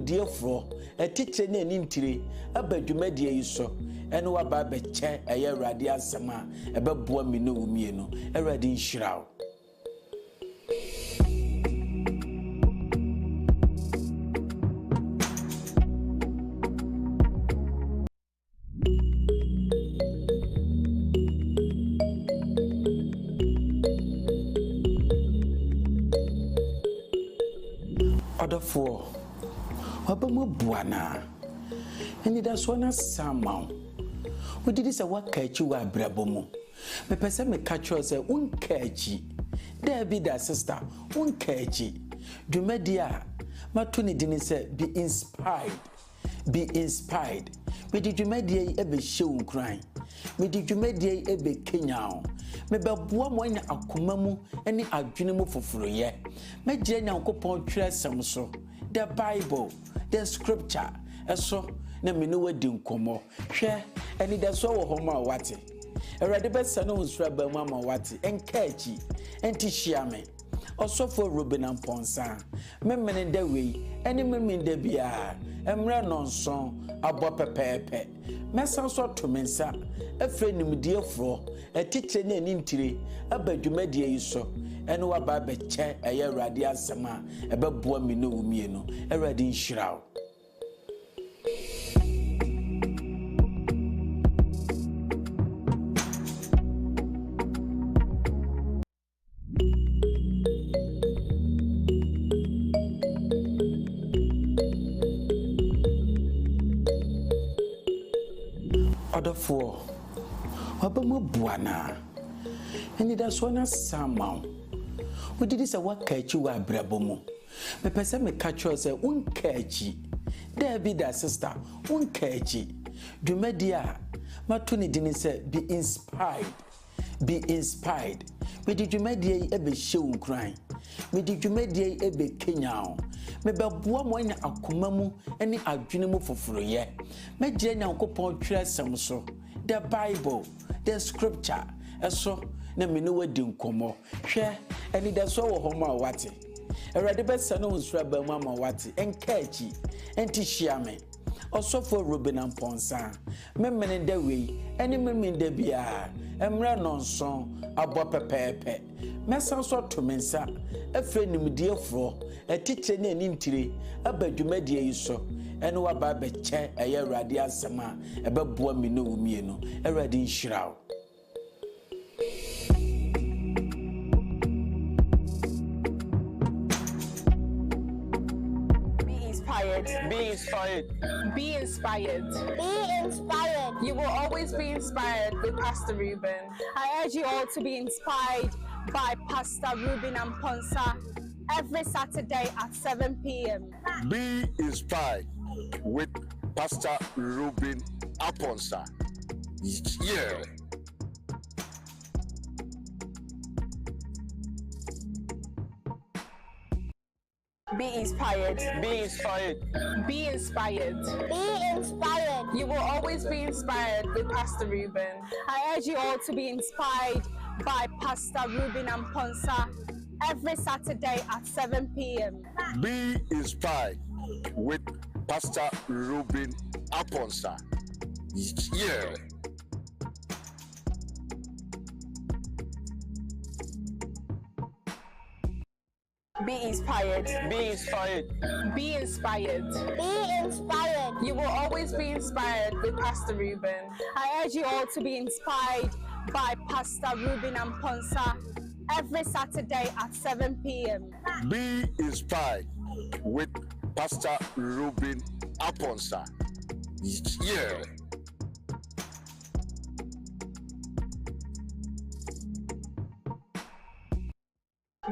nimdiefro etiche na nintire abadwumadi yi so ene waba beche eye Awurade asema ebeboa me no wumie no Awurade nhyirawo. Odofo wabamu buana eni da so na sama wo didi se waka achi wa abrabomu me pese me catch you say unka achi there be that sister unka achi dwumadi a mato ne dini se be inspired me di dwumadi ebe hyew nkran me di dwumadi ebe kenyao me beboa mo anya akoma mu ene adwene mu foforoye me gye nyankopon twere sem so the Bible the scripture eso na me no wadi nkomo hwe eni da so wo homa wate Awurade besa no nsura ba mu ama wate enka achi enti hia me osofo Ruben Amponsa memene da wei eni memene da bia emre nonson abo pepepe mesa so to mensa efre nimdiefro etiche na nintire abadwumadi yi so ene waba beche eye Awurade asema ebeboa me no wumie no Awurade nhyirawo. Odofo wabamu buana eni da so na sama wo didi se waka achi wa abrabomu me pese me catch you say unka achi there be that sister unka achi dwumadi a mato ne dini se be inspired me di dwumadi ebe hyew nkran me di dwumadi ebe kenyao me beboa mo anya akoma mu ene adwene mu foforoye me gye nyankopon twere sem so the Bible the scripture eso na me no wadi nkomo hwe eni da so wo homa wate Awurade besa no nsura ba mu ama wate enka achi enti hia me osofo Ruben Amponsa memene da wei eni memene da bia emre nonson abo pepepe mesa so to mensa efre nimdiefro etiche na nintire abadwumadi yi so ene waba beche eye Awurade asema ebeboa me no wumie no Awurade nhyirawo. Be inspired. Be inspired. Be inspired. You will always be inspired with Pastor Ruben. I urge you all to be inspired by Pastor Ruben Amponsa every Saturday at 7 p.m. Be inspired with Pastor Ruben Amponsa. Yeah. Be inspired. Be inspired. Be inspired. Be inspired. You will always be inspired with Pastor Ruben. I urge you all to be inspired by Pastor Ruben Amponsa every Saturday at 7 p.m. Be inspired with Pastor Ruben Amponsa. Yeah. Be inspired. Be inspired. Be inspired. Be inspired. You will always be inspired with Pastor Ruben. I urge you all to be inspired by Pastor Ruben Amponsa every Saturday at 7 p.m. Be inspired with Pastor Ruben Amponsa. Yeah.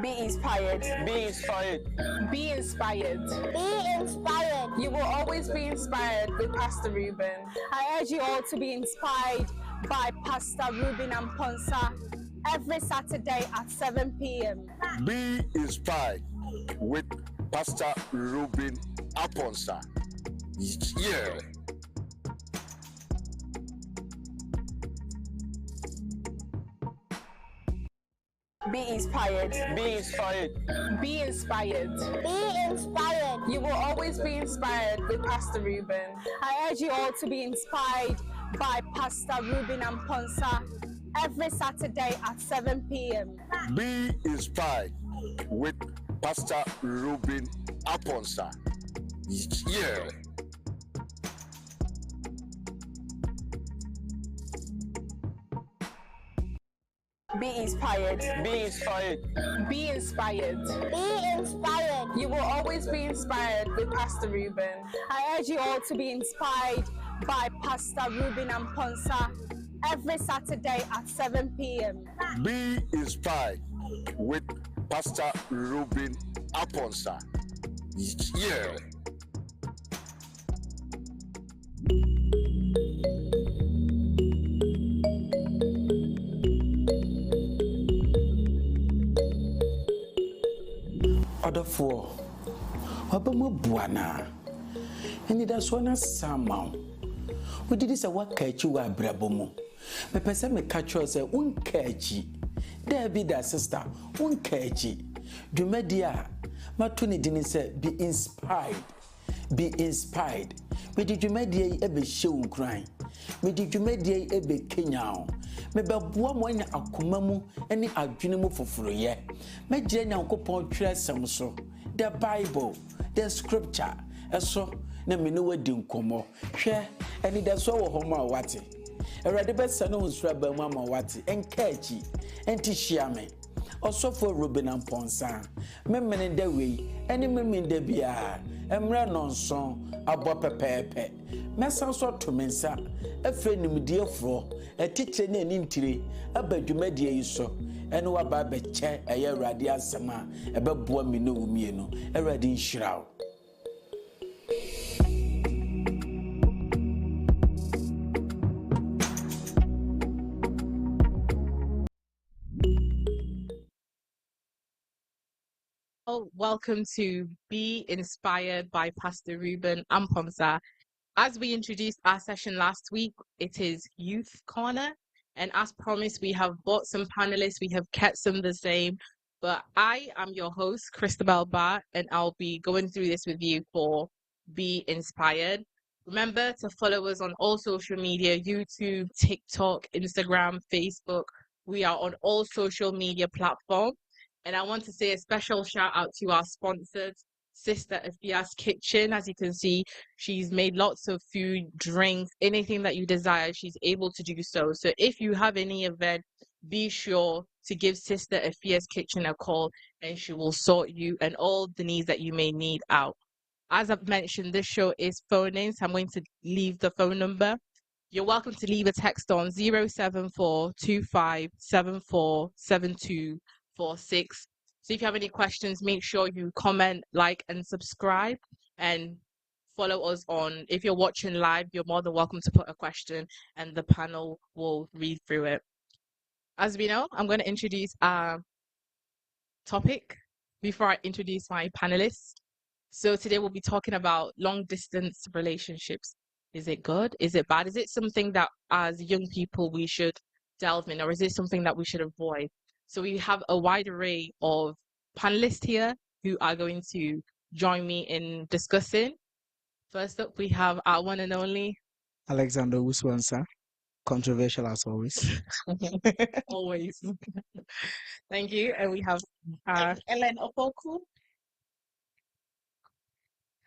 Be inspired. Be inspired. Be inspired. Be inspired. You will always be inspired with Pastor Ruben. I urge you all to be inspired by Pastor Ruben Amponsa every Saturday at 7 p.m. Be inspired with Pastor Ruben Amponsa. Yeah. Be inspired. Be inspired. Be inspired. Be inspired. You will always be inspired with Pastor Ruben. I urge you all to be inspired by Pastor Ruben and Ponsa every Saturday at 7 p.m. Be inspired with Pastor Ruben Aponsa. Yeah. Be inspired. Be inspired. Be inspired. Be inspired. You will always be inspired with Pastor Ruben. I urge you all to be inspired by Pastor Ruben and Ponsa every Saturday at 7 p.m. Be inspired with Pastor Ruben Aponsa. Yeah. Ɔdɔfoɔ waba mu abua na anidasoɔ no asama wo wodidi sɛ woaka akyi wɔ abrabɔ mu mepɛ sɛ meka kyerɛw sɛ wonka akyi daabi da sister wonka akyi dwumadi a mato ne din sɛ be inspired. Be inspired. Mede dwumadie yi ɛbɛhyɛ wo nkuran mede dwumadie yi ɛbɛkenya wo mebɛboa mo anya akoma mu ne adwene mu foforoyɛ mɛgyerɛ Nyankopɔn twerɛ asɛm so the Bible the scripture ɛso na me ne wadi nkɔmmɔ hwɛ anidasoɔ wɔ hɔ ma wate Awurade bɛsa no nsura ba mu ama wate ɛnka akyi ɛnti hyia me ɔsɔfo Ruben Amponsa memene da wei ɛne memene da biara emra nonson abɔ pɛpɛɛpɛ mɛsan so to me nsa afrɛ nimdiefoɔ ɛtitire ne ani ntire aba dwumadie yi so ɛne waba bɛkyɛ ɛyɛ Awurade asɛm a ɛbɛboa me ne wo mienu Awurade nhyira wo. Welcome to Be Inspired by Pastor Ruben Amponsa. As we introduced our session last week, it is Youth Corner. And as promised, we have brought some panelists. We have kept some the same. But I am your host, Christabel Barr, and I'll be going through this with you for Be Inspired. Remember to follow us on all social media, YouTube, TikTok, Instagram, Facebook. We are on all social media platforms. And I want to say a special shout out to our sponsors, Sister Afia's Kitchen. As you can see, she's made lots of food, drinks, anything that you desire, she's able to do so. So if you have any event, be sure to give Sister Afia's Kitchen a call and she will sort you and all the needs that you may need out. As I've mentioned, this show is phone-in, so I'm going to leave the phone number. You're welcome to leave a text on 07425747246. So if you have any questions, make sure you comment, like, and subscribe, and follow us on. If you're watching live, you're more than welcome to put a question and the panel will read through it. As we know, I'm going to introduce our topic before I introduce my panelists. So today we'll be talking about long distance relationships. Is it good? Is it bad? Is it something that as young people we should delve in, or is it something that we should avoid? So we have a wide array of panelists here who are going to join me in discussing. First up, we have our one and only Alexander Uswansa, controversial as always. always. Thank you. And we have Ellen Opoku.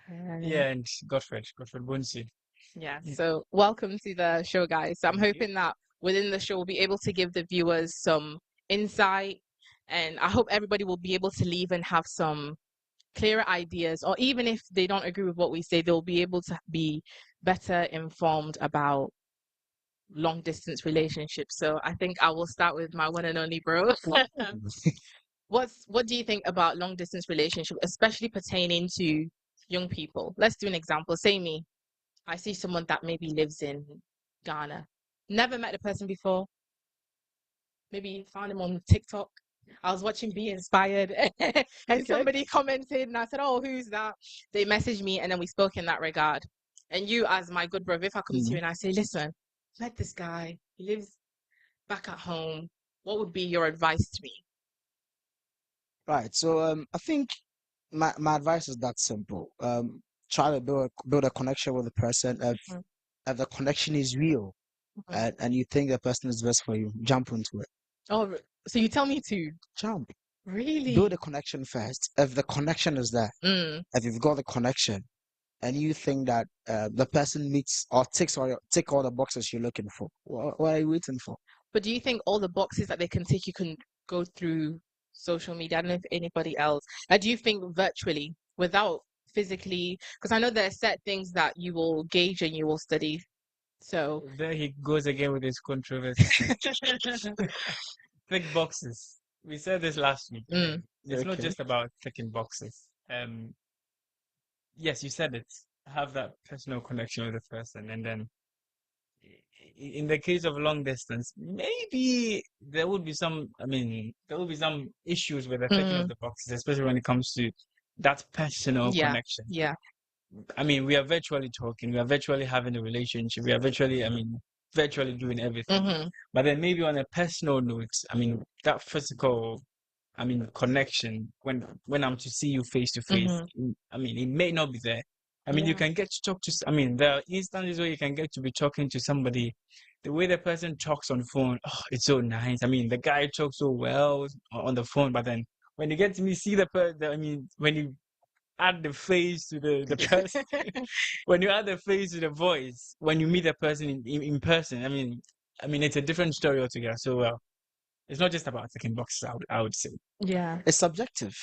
And Godfred Bunsi. Yeah, so welcome to the show, guys. So I'm hoping that within the show we'll be able to give the viewers some insight, and I hope everybody will be able to leave and have some clearer ideas, or even if they don't agree with what we say, they'll be able to be better informed about long distance relationships. So I think I will start with my one and only bro. What do you think about long distance relationship, especially pertaining to young people? Let's do an example. Say me, I see someone that maybe lives in Ghana, never met the person before, maybe found him on TikTok. I was watching Be Inspired and somebody commented and I said, oh, who's that? They messaged me and then we spoke in that regard. And you, as my good brother, if I come to you and I say, listen, met this guy, he lives back at home, what would be your advice to me? Right. So I think my advice is that simple. Try to build a connection with the person. Mhm. If the connection is real, Mhm. and you think the person is best for you, jump into it. Oh, so you tell me to Jump. really? Build a connection first. If the connection is there, Mm. if you've got the connection, and you think that the person meets or tick all the boxes you're looking for, what are you waiting for? But do you think all the boxes that they can tick, you can go through social media? I don't know if anybody else. Do you think virtually without physically? Because I know there are set things that you will gauge and you will study. So, There he goes again with his controversy. Thick boxes. We said this last week. mm, It's not Okay. just about ticking boxes. Yes, you said it. Have that personal connection with the person, and then in the case of long distance, maybe there would be some. I mean, there will be some issues with the ticking of mm, the boxes, especially when it comes to that personal yeah, connection. yeah. I mean, we are virtually talking, we are virtually having a relationship, we are virtually, I mean, virtually doing everything. Mm-hmm, But then maybe on a personal note, I mean, that physical, I mean, connection, when I'm to see you face to face, mm-hmm, I mean, it may not be there. I mean, you yeah. can get to talk to, I mean, there are instances where you can get to be talking to somebody. The way the person talks on the phone, oh, it's so nice. I mean, the guy talks so well on the phone, but then when you get to me see the person, I mean, when you add the face to the person, when you add the face to the voice, when you meet the person in person, I mean, it's a different story altogether. So, it's not just about ticking boxes, I would say. Yeah. It's subjective.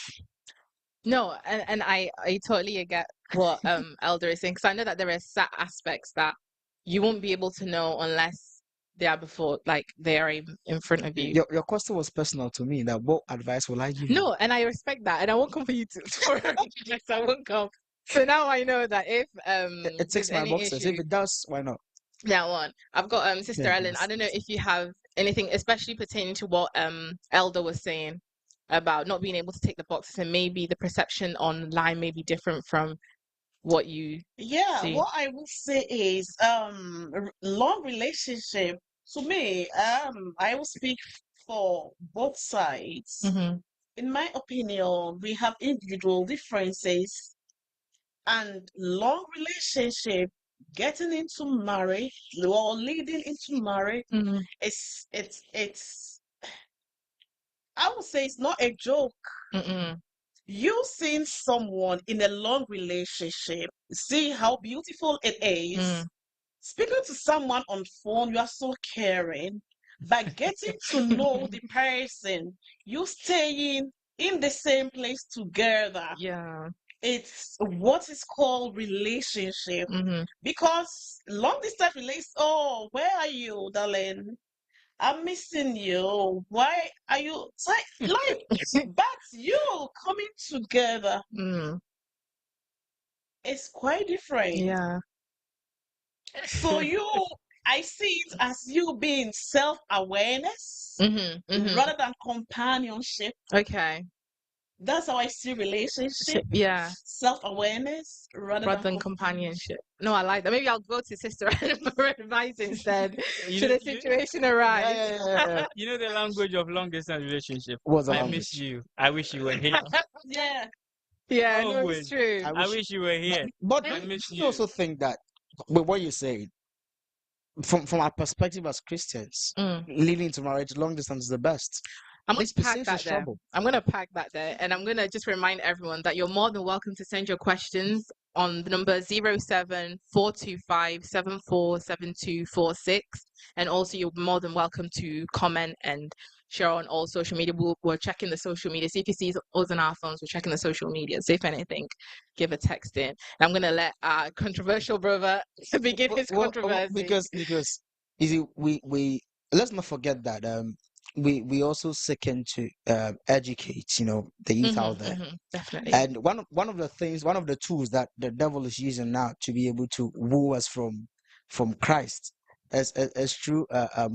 No, and I totally get what Elder is saying, because I know that there are set aspects that you won't be able to know unless they are before, like they are in front of you. Your question was personal to me. That what advice will I give you? No, and I respect that, and I won't come for you to for advice. I won't come. So now I know that if It there's ticks my any boxes. If issue, it does, why not? that one. I've got Sister Yeah, Ellen. I don't know if you have anything, especially pertaining to what Elder was saying about not being able to tick the boxes, and maybe the perception online may be different from what you Yeah, see. what I will say is, long relationship to me, I will speak for both sides. Mm-hmm. In my opinion, we have individual differences, and long relationship, getting into marriage or leading into marriage, Mm-hmm. it's I would say it's not a joke. Mm-mm. You seeing someone in a long relationship, see how beautiful it is. Mm. Speaking to someone on phone, you are so caring. By getting to know the person, you staying in the same place together. Yeah. It's what is called relationship. Mm-hmm. Because long distance relations, oh, where are you, darling? I'm missing you. Why are you like but you coming together Mm. is quite different. Yeah. So I see it as you being self-awareness Mm-hmm. Mm-hmm. rather than companionship. Okay. That's how I see relationship. Yeah. Self-awareness rather Rather than than companionship. companionship. No, I like that. Maybe I'll go to Sister Ellen for advice instead, You should know, a you, situation Yeah, arise. yeah, yeah, yeah. you know the language of long distance relationship. What's the I miss language? you. I wish you were here. Yeah. Yeah, no, Oh, it's true. I I wish, wish you were but, here. but I don't miss you you. also think that with what you're saying, from our perspective as Christians, Mm. leading into marriage, long distance is the best. I'm going It to pack saves us that there. trouble. I'm going to pack that there. And I'm going to just remind everyone that you're more than welcome to send your questions on the number 07425747246. And also, you're more than welcome to comment and share on all social media. We're checking the social media. So if you see us on our phones, we're checking the social media. So if anything, give a text in. And I'm going to let our controversial brother begin his controversy. Because you see, we let's not forget that we also seeking to educate, the youth out there. Definitely. And one of the things, one of the tools that the devil is using now to be able to woo us from Christ is through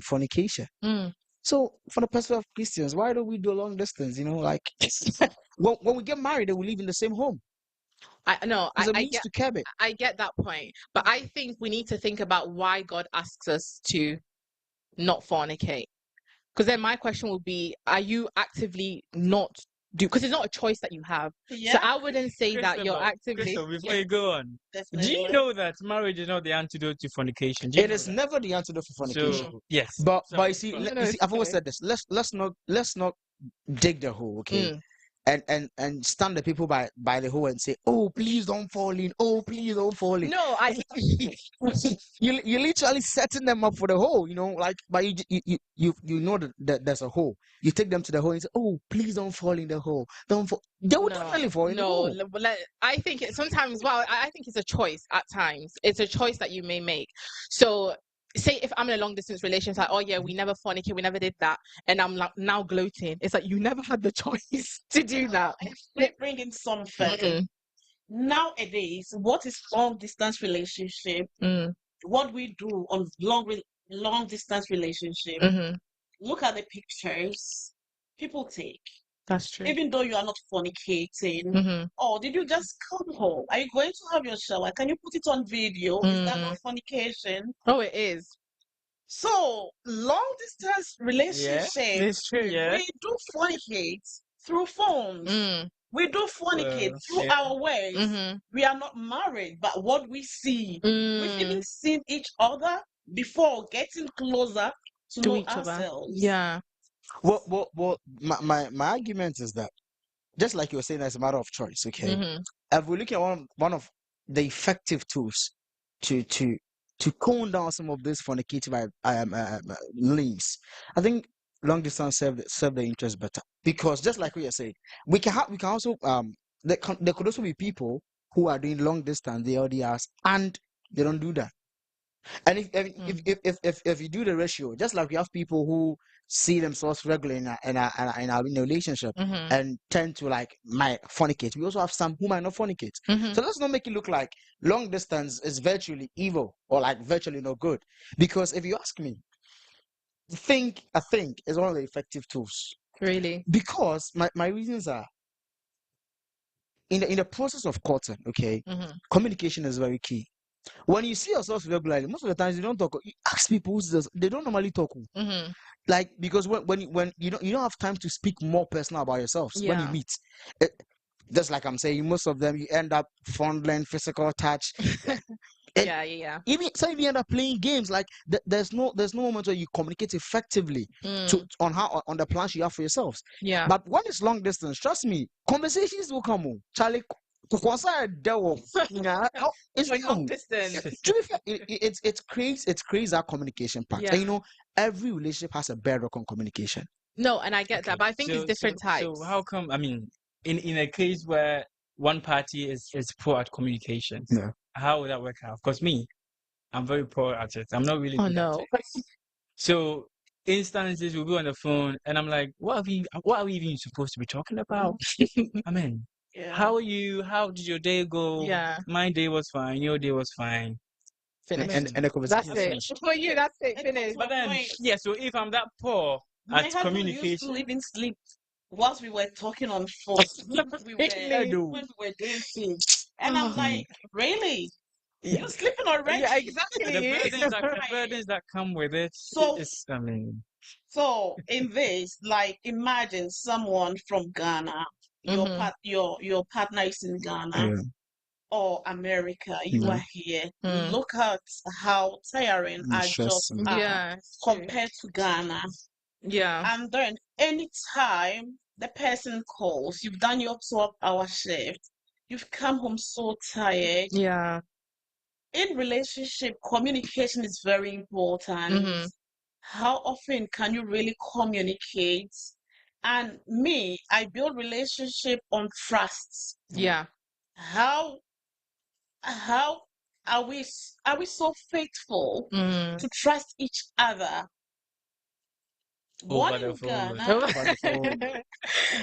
fornication. Mm. So, for the perspective of Christians, why don't we do long distance? Like when we get married, they will live in the same home. I no, It's a I means get to curb it. I get that point, but I think we need to think about why God asks us to not fornicate. Because then my question would be, are you actively not do, because it's not a choice that you have. So Yeah, I wouldn't say that you're actively. Crystal, before you go on, do definitely. you know that marriage is not the antidote to fornication? Do you It know is that? never the antidote for fornication. So yes. But So, you see, so- No, you see, it's I've always okay. said this. Let's not dig the hole, okay? Mm. And stand the people by the hole and say, oh, please don't fall in. Oh, please don't fall in. No, You're literally setting them up for the hole, you know, like, but you know that there's a hole. You take them to the hole and say, oh, please don't fall in the hole. Don't fall. They will definitely fall in the hole. I think sometimes, well, I think it's a choice at times. It's a choice that you may make. So, say if I'm in a long distance relationship, like, oh yeah, we never fornicated, we never did that, and I'm like now gloating. It's like you never had the choice to do that. They bring in something. Mm, Nowadays, what is long distance relationship? mm, What we do on long distance relationship? mhm. Look at the pictures people take. That's true. Even though you are not fornicating, Mhm. or did you just come home? Are you going to have your shower? Can you put it on video? Is that not fornication? Oh, it is. So long distance relationship, It's true. yeah. we do fornicate through phones. Mm, We do fornicate through yeah. our ways. mhm, We are not married, but what we see, we've even mm, seen each other before getting closer to to know each other. ourselves. Yeah. Well, my argument is that, just like you were saying, as a matter of choice, okay? Mhm. If we look at one of the effective tools to tone down some of these fornicative links, I think long distance serve the interest better, because just like we are saying, we can also there could also be people who are doing long distance, they already ask, and they don't do that. And if you do the ratio, just like we have people who see themselves regularly in a relationship Mhm. and tend to like might fornicate, we also have some who might not fornicate. Mhm. So let's not make it look like long distance is virtually evil or like virtually no good. Because if you ask me, I think is one of the effective tools. Really. Because my reasons are, in the process of courting, okay, Mhm. communication is very key. When you see yourself regularly, most of the times you don't talk. You ask people who's this, they don't normally talk. Mhm. Like, because when you don't have time to speak more personal about yourselves when you Yeah. meet. It, just like I'm saying, most of them you end up fondling, physical touch. And Yeah. even you end up playing games. Like there's no moment where you communicate effectively Mm, on the plans you have for yourselves. yeah. But when it's long distance, trust me, conversations will come on. Charlie, it's For long you. distance. To be fair, it creates that communication part. And Yeah. every relationship has a bedrock on communication. No, and I get Okay. that, but I think it's different types. So how come? I mean, in a case where one party is poor at communication, Yeah. how would that work out? Because me, I'm very poor at it. I'm not really Oh good at no. it. So instances we'll be on the phone, and I'm like, what are we even supposed to be talking about? I mean, Yeah. how are you? How did your day go? Yeah. My day was fine. Your day was fine. Finish. And the That's conversation is it. finished. For you, that's it. It Finished. But then, Point. yeah. So if I'm that poor My at husband used communication, to even sleep whilst we were talking on phone. Really? When we were dating. And I'm Oh. like, really? yeah, You sleeping already? Yeah, exactly. the burdens that come with it, So it's, I mean, So in this, like, imagine someone from Ghana, Mhm. your partner is in Ghana Yeah. or America, you are here. Mm. Look at how tiring our jobs Stressing. are Yeah. it's true. compared to Ghana. Yeah. And then anytime the person calls, you've done your 12-hour shift, you've come home so tired. Yeah. In relationship, communication is very important. Mhm. How often can you really communicate? And me, I build relationship on trust. Yeah. How are we so faithful Mm. to trust each other? One over the in phone. Ghana, Over the phone.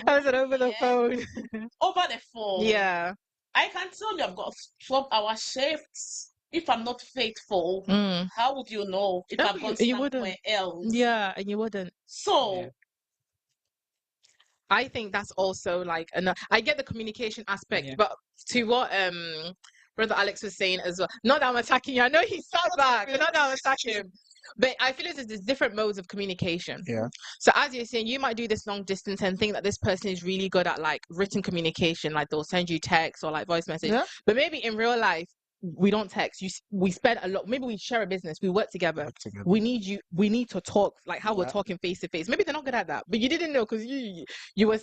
How is it over the yeah, phone? over the phone. Yeah. I can tell you I've got 12-hour shifts. If I'm not faithful, Mm. how would you know if Oh, I've gone you somewhere wouldn't. else? Yeah, and you wouldn't. So Yeah. I think that's also like I get the communication aspect, Yeah. but to what Brother Alex was saying as well. Not that I'm attacking you. I know he sat back. Not that I'm attacking him. But I feel as if there's different modes of communication. Yeah. So as you're saying, you might do this long distance and think that this person is really good at like written communication, like they'll send you text or like voice message. Yeah. But maybe in real life, we don't text. We spend a lot. Maybe we share a business. We work together. We need you. We need to talk like how we're talking face to face. Maybe they're not good at that, but you didn't know because you were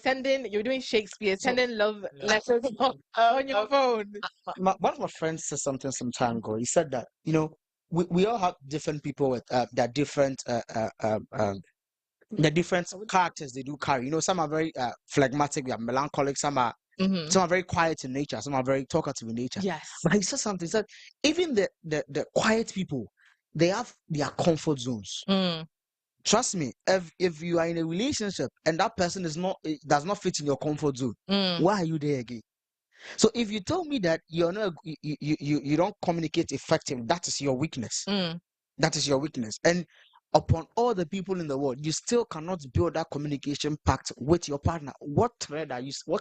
doing Shakespeare, sending love letters on your phone. One of my friends said something some time ago. He said that we all have different people with that different the different characters they do carry. Some are very phlegmatic, we are melancholic, some are very quiet in nature, some are very talkative in nature. Yes. But he said something. He said even the quiet people, they have their comfort zones. Trust me, if you are in a relationship and that person does not fit in your comfort zone, why are you there again? So if you tell me that you're not you don't communicate effectively, that is your weakness. That is your weakness. And upon all the people in the world, you still cannot build that communication pact with your partner. What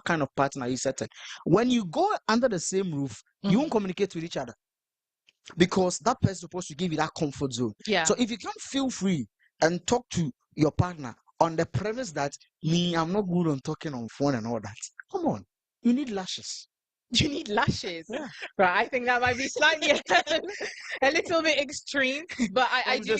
kind of partner are you setting? When you go under the same roof, you won't communicate with each other because that person is supposed to give you that comfort zone. Yeah. So if you can't feel free and talk to your partner on the premise that I'm not good on talking on phone and all that, come on, you need lashes. You need lashes. Yeah. Right. I think that might be slightly a little bit extreme, but I do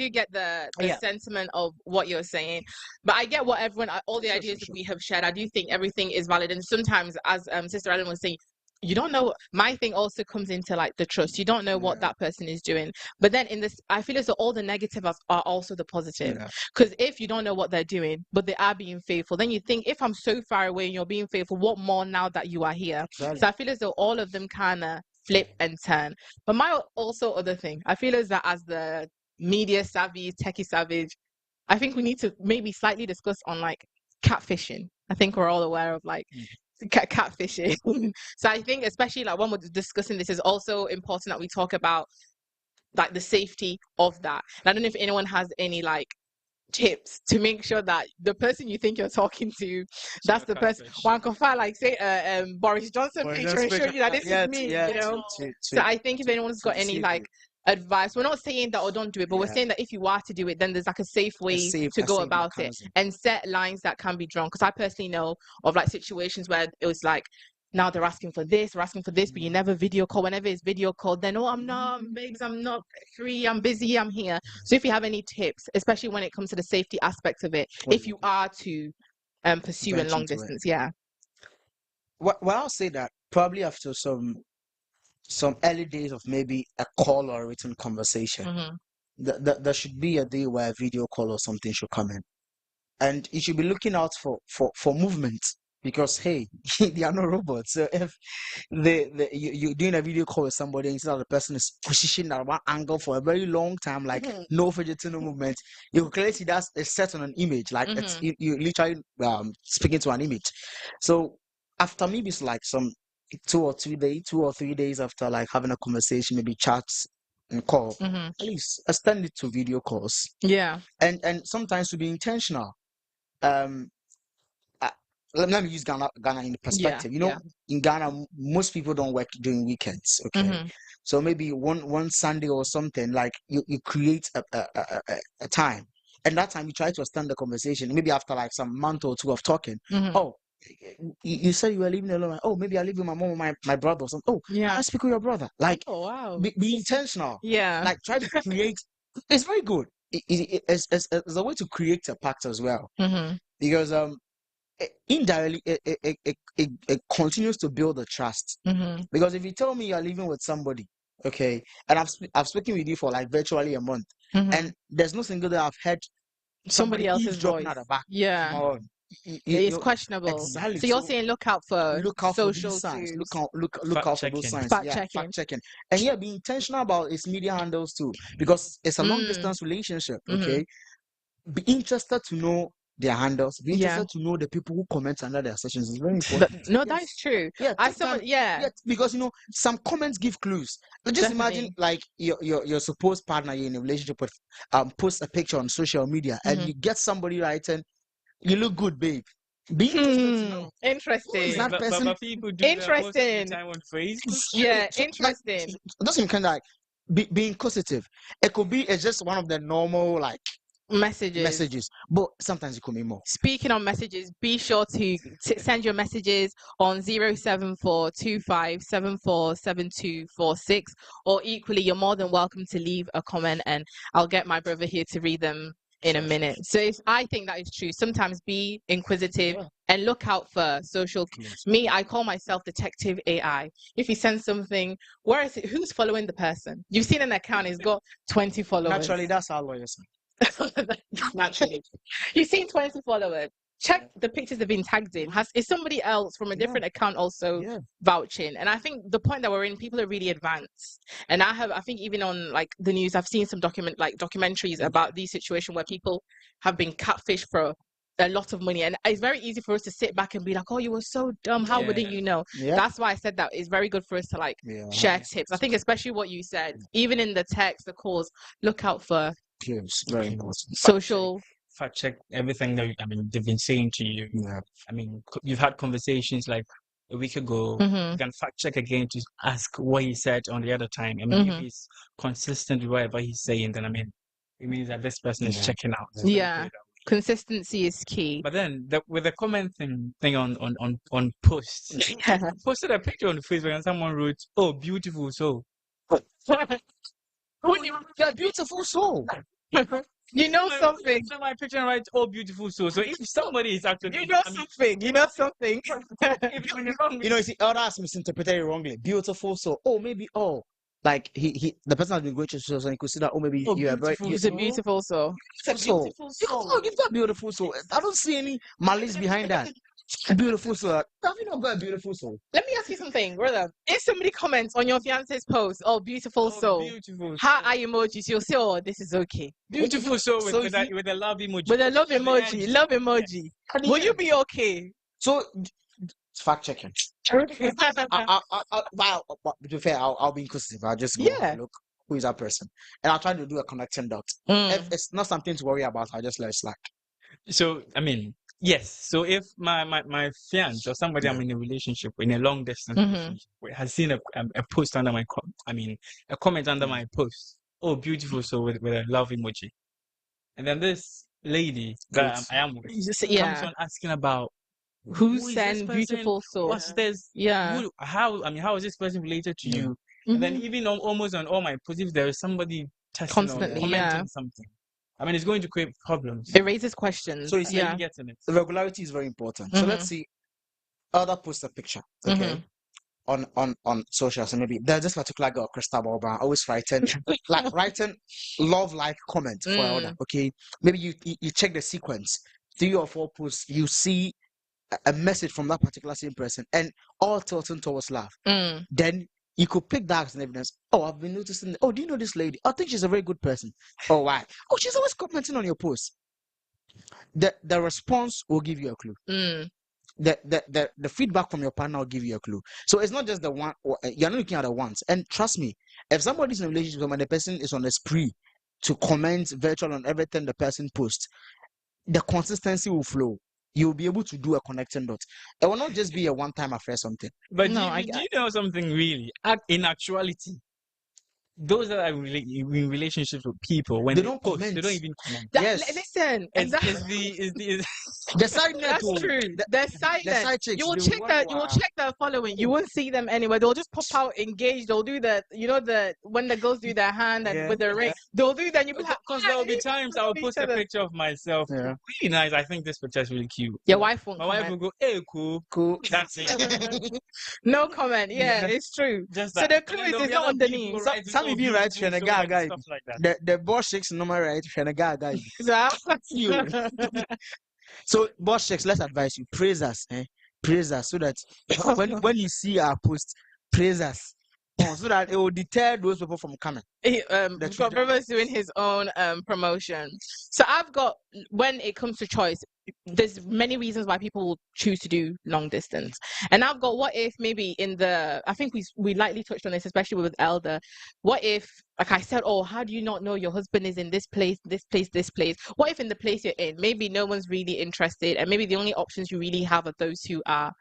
get the sentiment of what you're saying. But I get what all the ideas that we have shared. I do think everything is valid, and sometimes, as Sister Ellen was saying, you don't know. My thing also comes into like the trust. You don't know what that person is doing. But then in this, I feel as though all the negatives are also the positive. Because if you don't know what they're doing, but they are being faithful, then you think, if I'm so far away and you're being faithful, what more now that you are here? Exactly. So I feel as though all of them kind of flip and turn. But my also other thing, I feel as that as the media savvy, techie savage, I think we need to maybe slightly discuss on like catfishing. I think we're all aware of like catfishing. So I think especially like when we're discussing this, is also important that we talk about like the safety of that. And I don't know if anyone has any like tips to make sure that the person you think you're talking to, that's the person. One can find like say Boris Johnson picture and show you that this is me, So I think if anyone's got any like advice, we're not saying that or don't do it, but we're saying that if you are to do it, then there's like a safe way to go about it and set lines that can be drawn. Because I personally know of like situations where it was like, now they're asking for this, but you never video call. Whenever it's video call, then I'm not, babes, I'm not free, I'm busy, I'm here. So if you have any tips, especially when it comes to the safety aspect of it, if you are to pursue a long distance, Well, I'll say that probably after some early days of maybe a call or a written conversation, there should be a day where a video call or something should come in, and you should be looking out for movement. Because hey, they are no robots. So if you're doing a video call with somebody and you see that the person is positioned at one angle for a very long time, like no fidgeting, no movement, you can clearly see that's set on an image. Like it's you literally speaking to an image. So after maybe it's like some 2 or 3 days after like having a conversation, maybe chats and call, at least extend it to video calls. Yeah. And sometimes to be intentional. Let me use Ghana in the perspective. In Ghana, most people don't work during weekends. Okay, so maybe one Sunday or something, like you create a time, and that time you try to extend the conversation. Maybe after like some month or two of talking, oh, you said you were living alone. Oh, maybe I live with my mom or my brother or something. Oh, I speak with your brother. Like, oh wow, be intentional. Yeah, like try to create. It's very good. It's a way to create a pact as well, because indirectly it continues to build the trust. Because if you tell me you're living with somebody, okay, and I've spoken with you for like virtually a month, and there's no single day I've heard somebody else's voice at the back. It's questionable. Exactly. So you're saying look out for social signs. cues. Look out for those signs. Fact checking. And be intentional about its media handles too, because it's a long distance relationship. Okay, be interested to know their handles. Be interested to know the people who comment under their sessions. It's very important. No, that is true. Because some comments give clues. But just imagine like your supposed partner you're in a relationship with post a picture on social media and you get somebody writing, "You look good, babe." Be interested to know. Interesting. Is that person? But people do that most of the time on Facebook. Yeah, interesting. It doesn't kind of like be inquisitive. It could be it's just one of the normal like messages, but sometimes it could be more. Speaking on messages, be sure to send your messages on 07425747246, or equally, you're more than welcome to leave a comment, and I'll get my brother here to read them in a minute. So I think that is true. Sometimes be inquisitive and look out for social. Me, I call myself detective AI. If you send something, where is it? Who's following the person? You've seen an account; it's got 20 followers. Naturally, that's how lawyers. Naturally, you've seen 20 followers. Check the pictures they've been tagged in. Is somebody else from a different account also vouching? And I think the point that we're in, people are really advanced. And I think even on like the news, I've seen some documentaries about these situations where people have been catfished for a lot of money, and it's very easy for us to sit back and be like, oh, you were so dumb, how wouldn't you know? That's why I said that it's very good for us to like share tips. I think especially what you said, even in the text, the calls, look out for very important. social fact check everything that they've been saying to you. I mean, you've had conversations like a week ago. You can fact check again to ask what he said on the other time. I mean, if he's consistent with whatever he's saying, then it means that this person is checking out. Consistency is key. But then with the comment thing on posts, I posted a picture on Facebook and someone wrote, "Oh, beautiful soul." You're a beautiful soul. You know something. So my picture and write, "Oh, beautiful soul." So if somebody is actually, you know something. You see, others misinterpreted it wrongly. Beautiful soul. Oh, maybe like the person has been going to soul, and you could see that. Oh, maybe you are very. It's a beautiful soul. It's a beautiful soul. You've got beautiful soul. I don't see any malice behind that. A beautiful soul. Have you not got a beautiful soul? Let me ask you something, brother. If somebody comments on your fiance's post, "Oh, beautiful soul," heart eye emojis, you'll say, "Oh, this is okay." Beautiful soul with a love emoji. With a love emoji. Will you be okay? So, fact checking. To be fair, I'll be inclusive. I'll just go look who is that person, and I'll try to do a connecting dot. If it's not something to worry about, I'll just let it slide. So yes. So if my fiance or somebody I'm in a relationship, in a long distance relationship, has seen a post under my a comment under my post, "Oh, beautiful soul," with a love emoji, and then this lady that I am with comes on asking about who sent beautiful soul. What's this? How is this person related to you? And then even almost on all my posts, there is somebody constantly commenting something. It's going to create problems. It raises questions. So the regularity is very important. So let's see. Other post a picture, okay, on social. So maybe there's this particular girl, Crystal Barber, always writing love like comment for other. Okay, maybe you check the sequence, 3 or 4 posts, you see a message from that particular same person, and all tilting towards love. Then you could pick that as an evidence. Oh, I've been noticing. Oh, do you know this lady? I think she's a very good person. Oh, why? Oh, she's always commenting on your posts. The response will give you a clue. The feedback from your partner will give you a clue. So it's not just the one. You're not looking at the ones. And trust me, if somebody's in a relationship and the person is on a spree to comment virtual on everything the person posts, the consistency will flow. You'll be able to do a connecting dot. It will not just be a one-time affair something. But do you know something really? In actuality, those that are in relationships with people, when they don't post, they don't even comment. Listen, it's the side net. That's true. They're silent. The side chicks, you will check their following. You won't see them anywhere. They'll just pop out engaged. They'll do when the girls do their hand and with the ring, they'll do that. You'll be like, because there will be times I'll post a picture of myself. Really nice. I think this picture is really cute. Your wife won't. My wife will go, "Hey, cool." That's it. No comment. Yeah, it's true. Just so the clue is not underneath. Some of you right, guy. The boss checks number right, guy. So boss checks, let's advise you, praise us, so that when you see our post, praise us. So that it will deter those people from coming. Got Brothers doing his own promotion. So I've got, when it comes to choice, there's many reasons why people will choose to do long distance. And I've got, what if maybe I think we lightly touched on this, especially with Elder. What if, like I said, oh, how do you not know your husband is in this place? What if in the place you're in, maybe no one's really interested, and maybe the only options you really have are those who are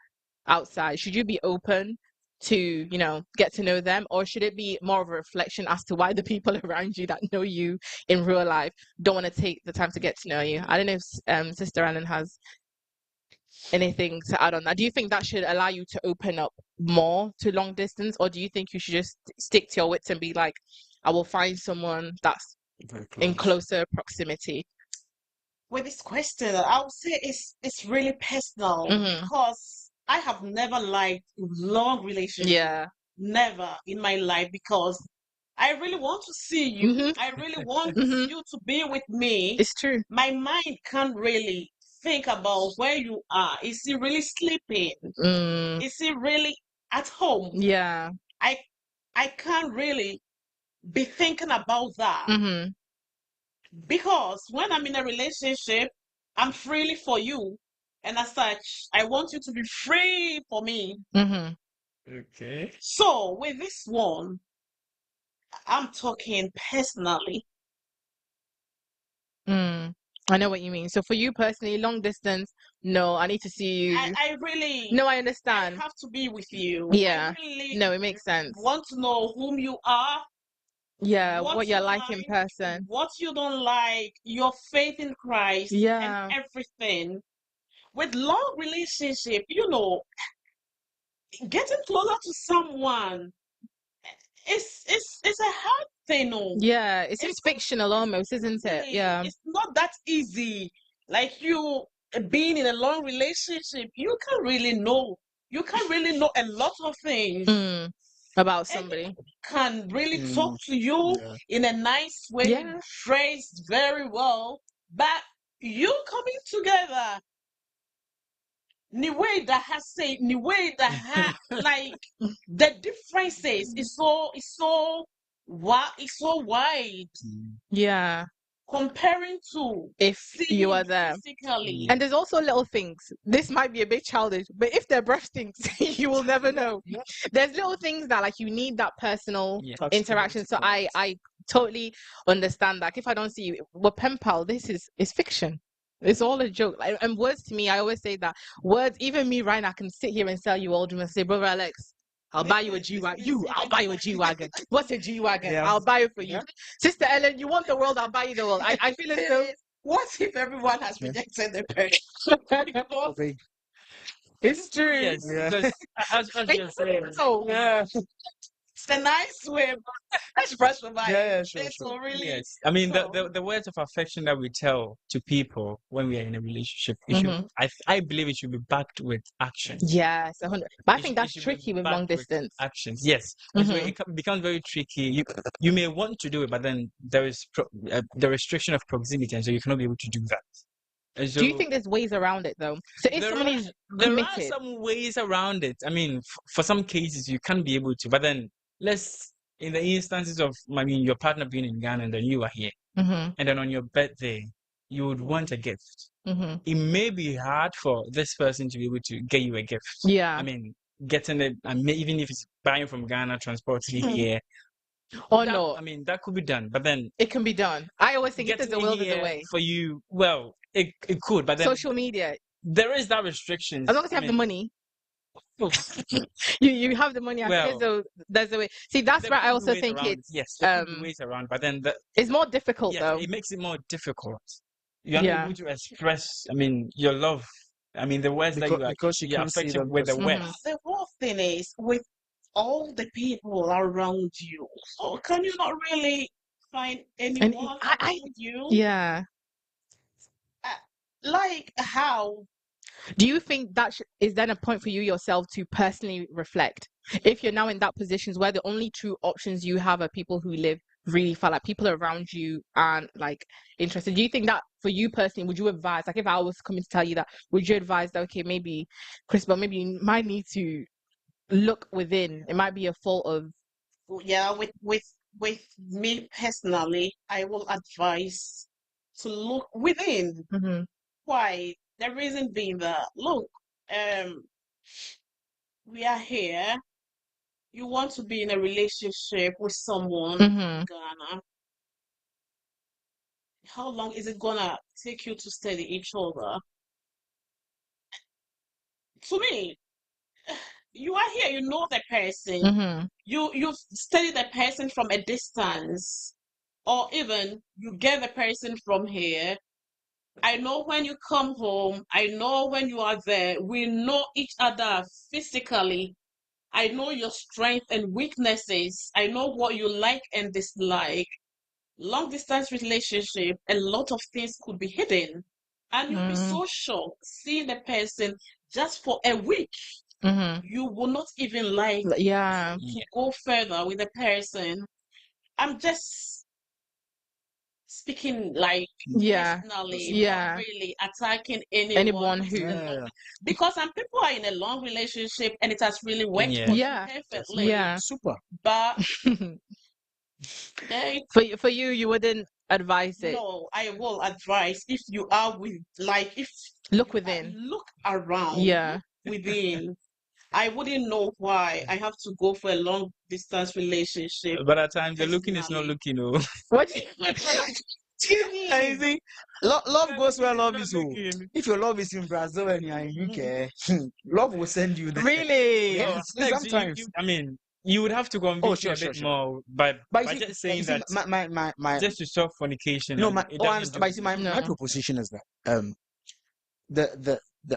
outside? Should you be open to, you know, get to know them? Or should it be more of a reflection as to why the people around you that know you in real life don't want to take the time to get to know you? I don't know if Sister Ellen has anything to add on that. Do you think that should allow you to open up more to long distance, or do you think you should just stick to your wits and be like, I will find someone that's in closer proximity? With this question, I would say it's really personal because I have never liked long relationship. Yeah. Never in my life, because I really want to see you. I really want you to be with me. It's true. My mind can't really think about where you are. Is he really sleeping? Is he really at home? Yeah. I can't really be thinking about that. Because when I'm in a relationship, I'm freely for you. And as such, I want you to be free for me. Okay. So with this one, I'm talking personally. I know what you mean. So for you personally, long distance, no, I need to see you. I really No, I understand. have to be with you. Yeah. I really No, it makes sense. want to know whom you are. Yeah, what you're like in person. What you don't like, your faith in Christ, Yeah. and everything. With long relationship, you know, getting closer to someone, it's a hard thing. No, Yeah, it seems fictional almost, isn't it? Yeah. it's not that easy. Like you being in a long relationship, you can really know. You can really know a lot of things. About somebody. And can really talk to you in a nice way, phrased very well. But you coming together, the way that has said, the way that like the differences is so wide. Yeah. Comparing to If seeing you are there. physically. And there's also little things. This might be a bit childish, but if their breath stinks, you will never know. There's little things that like you need that personal interaction. So I totally understand that. If I don't see you, well, pen pal, this is fiction. It's all a joke. Like, and words to me, I always say that words, even me right now, I can sit here and sell you all dream and say, brother Alex, I'll buy you a G-Wagon. I'll buy you a G-Wagon. What's a G-Wagon? I'll buy it for you. Sister Ellen, you want the world, I'll buy you the world. I feel as though... What if everyone has rejected the person? It's true. Yes, because as you're saying, It's a nice way of expressing my Sure. really. Yes, I mean the words of affection that we tell to people when we are in a relationship, it should, I believe it should be backed with actions. Yes, 100. But I think that's tricky with long distance. Actions, yes. So it becomes very tricky. You may want to do it, but then there is the restriction of proximity, and so you cannot be able to do that. And so, do you think there's ways around it though? So if someone is committed, there are some ways around it. I mean, for some cases you can't be able to, but then in the instances of, I mean, your partner being in Ghana and then you are here, and then on your birthday you would want a gift. It may be hard for this person to be able to get you a gift. Yeah. I mean, getting it, even if it's buying from Ghana, transporting here. Or no. I mean, that could be done, but then it can be done. I always think if there's a will, there's a way. For you, well, it could, but then social media, there is that restriction. As long as you have the money. you have the money. There's a way. See, that's why I also think it's there could be ways around, but then it's more difficult though. It makes it more difficult. You're not able to express, I mean, your love. I mean, the words that you are affected with the words. The whole thing is with all the people around you. So can you not really find anyone around you? Yeah. Like how? Do you think that is then a point for you yourself to personally reflect? If you're now in that position where the only two options you have are people who live really far, like people around you aren't like interested. Do you think that for you personally, would you advise, like if I was coming to tell you that, would you advise that, okay, maybe Chris, but maybe you might need to look within. It might be a fault of... Yeah, with me personally, I will advise to look within. Why? The reason being that, look, we are here. You want to be in a relationship with someone in Ghana. How long is it gonna take you to study each other? To me, you are here, you know the person. Mm-hmm. You study the person from a distance, or even you get the person from here. I know when you come home, I know when you are there. We know each other physically. I know your strengths and weaknesses. I know what you like and dislike. Long distance relationship, a lot of things could be hidden. And you'll be so shocked seeing the person just for a week. Mm-hmm. You will not even like Yeah. to go further with the person. I'm just speaking like Yeah. personally, Yeah. not really attacking anyone Anyone who's in who. a long, because some people are in a long relationship and it has really worked Yeah. for them Yeah. perfectly. Yeah. Super. But they For you, you wouldn't advise it. no, I will advise if you are with like if Look you are, within. look around, Yeah. look within. I wouldn't know why I have to go for a long distance relationship. But at times the looking is not personally. looking. Oh, What do you And you mean? see, love goes where love not is. So looking. if your love is in Brazil and you're in UK, love will send you there. Really? No, Yes, Alex, sometimes. I mean, you would have to Oh, convince me sure, a sure, bit sure. more by But you just see, saying that my just to stop fornication, no, and my it oh, I doesn't understand. do. But you see, my No. proposition is that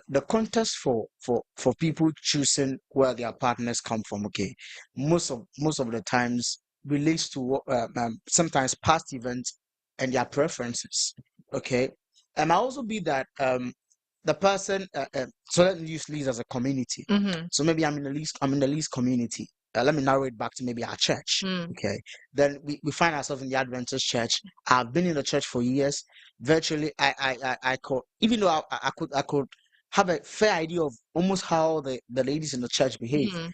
the context for people choosing where their partners come from, okay, most of the times relates to sometimes past events and their preferences, okay. It might also be that the person so let me use Leeds as a community. Mm-hmm. So maybe I'm in the Leeds community. Let me narrow it back to maybe our church. Mm. Okay. Then we find ourselves in the Adventist church. I've been in the church for years. Virtually, I could, even though I could have a fair idea of almost how the ladies in the church behave. Mm-hmm.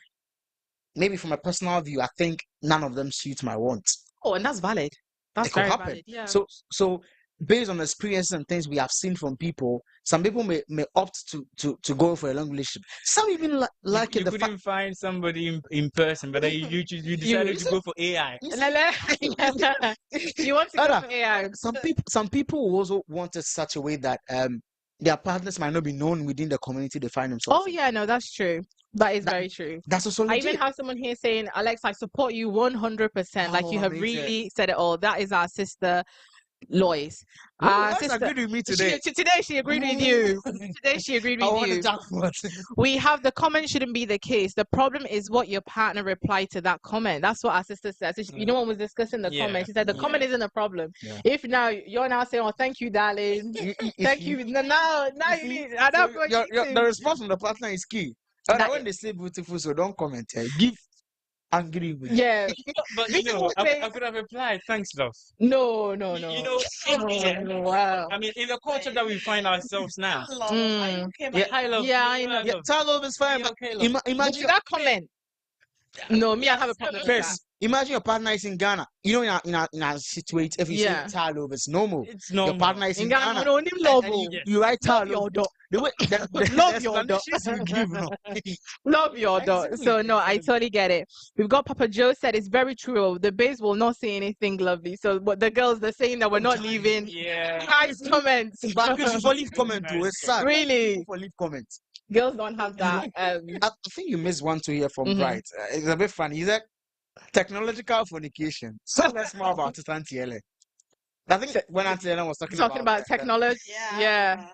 Maybe from a personal view, I think none of them suit my wants. Oh, and that's valid. That's It could very happen. valid. Yeah. So based on experiences and things we have seen from people, some people may opt to go for a long relationship. Some even like You it the fact. couldn't find somebody in person, but then you decided to go for AI. You see, You want to go Anna, for AI? some people also want it such a way that their partners might not be known within the community they find themselves Oh in. yeah, no, that's true. That is That very true. that's also I even legit. have someone here saying, Alex, I support you 100%. Like Oh, you have amazing. really said it all. That is our sister Lois. Well, Our Lois sister. agreed with me today. Today she agreed with you. Today she agreed I with want the you. jackpot. We have the comment shouldn't be the case. The problem is what your partner replied to that comment. That's what our sister said. So you know one was discussing the Yeah. comment. She said the comment isn't a problem. Yeah. If now you're now saying, "Oh, thank you, darling. Thank you." No, now You see, you need. I don't so know the response from the partner is key. And That when they say beautiful, so don't comment. Give angry way. yeah. But This you is know, what I says could have replied, thanks, love. no. You know, Oh, wow. I mean, in the culture that we find ourselves now. Love, are you okay, my Yeah. Hi, love. Yeah, I You know. are, Yeah, love. Tyler is fine, You but okay, love? But imagine that comment. No, me, I have a problem with that. first. Imagine your partner is in Ghana. You know, in a situation, if you Yeah. say Tyler, it's normal. It's Your normal. partner is in In Ghana, Ghana. we don't need love. And you, Oh. you write Love Tyler. your dog. The way the Love your dog. explanations you give, no. Love your dog. Exactly. So no, I totally get it. We've got Papa Joe said it's very true. The babes will not say anything lovely. So but the girls they're saying that we're not leaving Yeah. nice comments. But people for leave comment too. Nice It's sad. Really? People for leave comments. Girls don't have that. I think you missed one to hear from Mhm. Bright. It's a bit funny. He said technological fornication. So let's more about it, Auntie Ellen. I think when Auntie Ellen was talking Talking about that- technology. Yeah.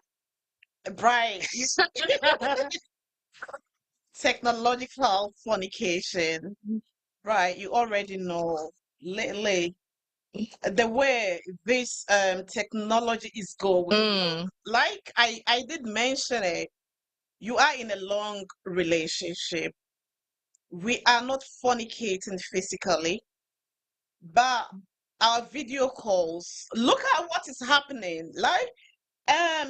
Bright. Technological fornication. Right, you already know. Lately, the way this technology is going. Mm. Like I did mention it, you are in a long relationship. We are not fornicating physically, but our video calls. Look at what is happening. Like,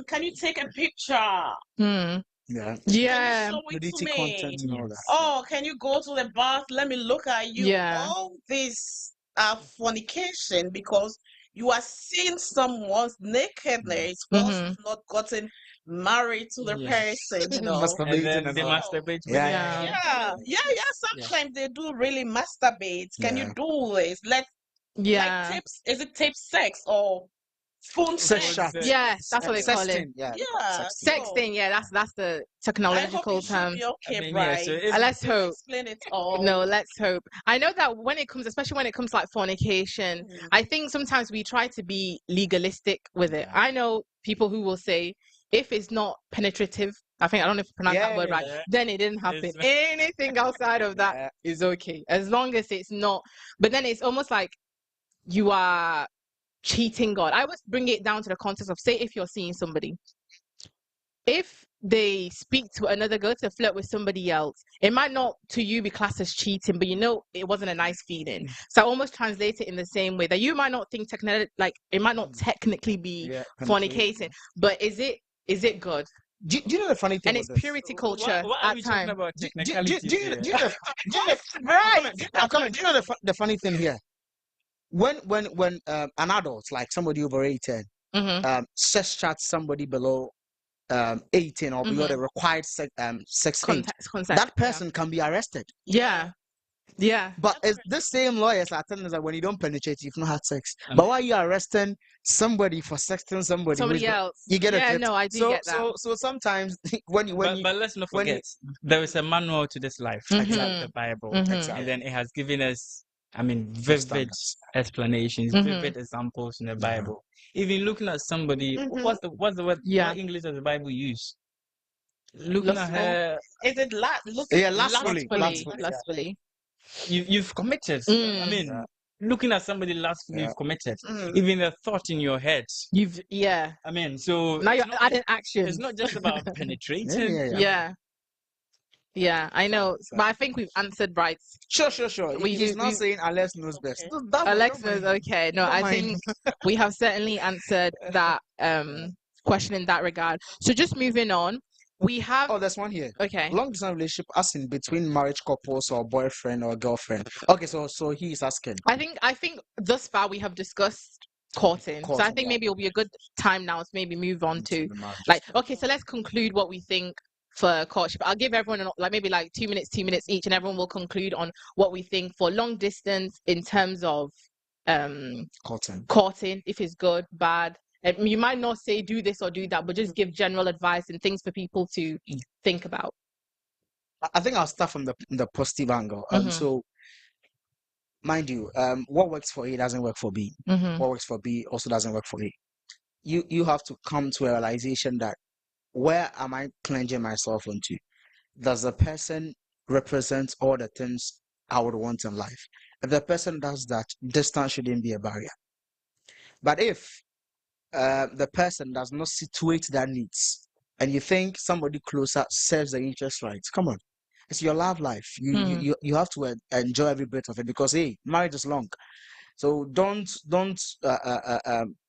can you take a picture? Mm. Yeah. Can you Yeah. show it to Nudity me? content and all that. Oh, can you go to the bath? Let me look at you. Yeah. All this are fornication because you are seeing someone's nakedness whilst Mhm. you've not gotten married to the person, And Masturbating then and they all that. masturbate with Yeah, it. yeah, yeah. Yeah. Sometimes they do really masturbate. Can Yeah. you do this? Like Yeah. tips? Is it tip sex or phone Sex sex. chat. Yes, that's what they call it. Sexting. Yeah. Yeah, Sexting. so Sexting, yeah, that's the I hope technological it should term. be okay, I mean, yeah, Bright. so if Let's You hope. explain it all. No, let's hope. I know that when it comes, especially when it comes to like fornication, Mm. I think sometimes we try to be legalistic with it. Yeah. I know people who will say if it's not penetrative, I don't know if I pronounced that word right, Yeah. then it didn't happen. It's- Anything outside of that Yeah. is okay, as long as it's not. But then it's almost like you are cheating God. I always bring it down to the context of, say, if you're seeing somebody, if they speak to another girl to flirt with somebody else, it might not to you be classed as cheating, but you know it wasn't a nice feeling. So I almost translate it in the same way that you might not think technically, like it might not technically be Yeah. fornicating, but is it good? Do you know the funny thing And with it's this? purity culture Why are at we talking time. about Do technicalities you know? here? Do you know? Do you know? Right. I'm coming. Do you know the funny thing here? When an adult, like somebody over 18, Mm-hmm. sex chats somebody below 18 or below the required sex age, Consent. that person can be arrested. Yeah. Yeah. But it's the same lawyers are telling us that when you don't penetrate, you've not had sex. Um, But why are you arresting somebody for sexting somebody? Somebody else. You get Yeah, it? no, I do So get that. so sometimes when you but let's not when you forget, there is a manual to this life, Mhm. the Bible, Mhm. and then it has given us, I mean, The vivid standards. explanations, Mhm. vivid examples in the Yeah. Bible. Even looking at somebody, Mhm. what's the word? Yeah. What English does the Bible use? Looking at Lustful. her, Is it look? Yeah, lustfully. Lustfully. you've committed. I Mm. mean, Yeah. looking at somebody lastly, Yeah. you've committed. Mm. Even the thought in your head. Yeah. I mean, so Now you're it's not, adding action. it's not just about Yeah, penetrating. yeah, yeah. Yeah. Yeah, I know. But I think we've answered right. Sure. He's not we saying Alex knows best. Okay. That's Alexa's okay. No, Don't I mind. think we have certainly answered that question in that regard. So just moving on, we have Oh, there's one here. okay. Long distance relationship, as in between marriage couples or boyfriend or girlfriend. Okay, so he is asking. I think thus far we have discussed courting. So I Courting, think yeah. maybe it'll be a good time now to maybe move on to the marriage like stuff. okay, so let's conclude what we think for courtship. I'll give everyone maybe like 2 minutes each, and everyone will conclude on what we think for long distance in terms of courting, if it's good, bad. And you might not say do this or do that, but just give general advice and things for people to think about. I think I'll start from the positive angle. Mhm. So mind you, what works for A doesn't work for B. Mhm. What works for B also doesn't work for A. You have to come to a realization that where am I plunging myself into? Does the person represent all the things I would want in life? If the person does that, distance shouldn't be a barrier. But if the person does not situate their needs, and you think somebody closer serves the interest right, come on, it's your love life. You have to enjoy every bit of it because hey, marriage is long, so don't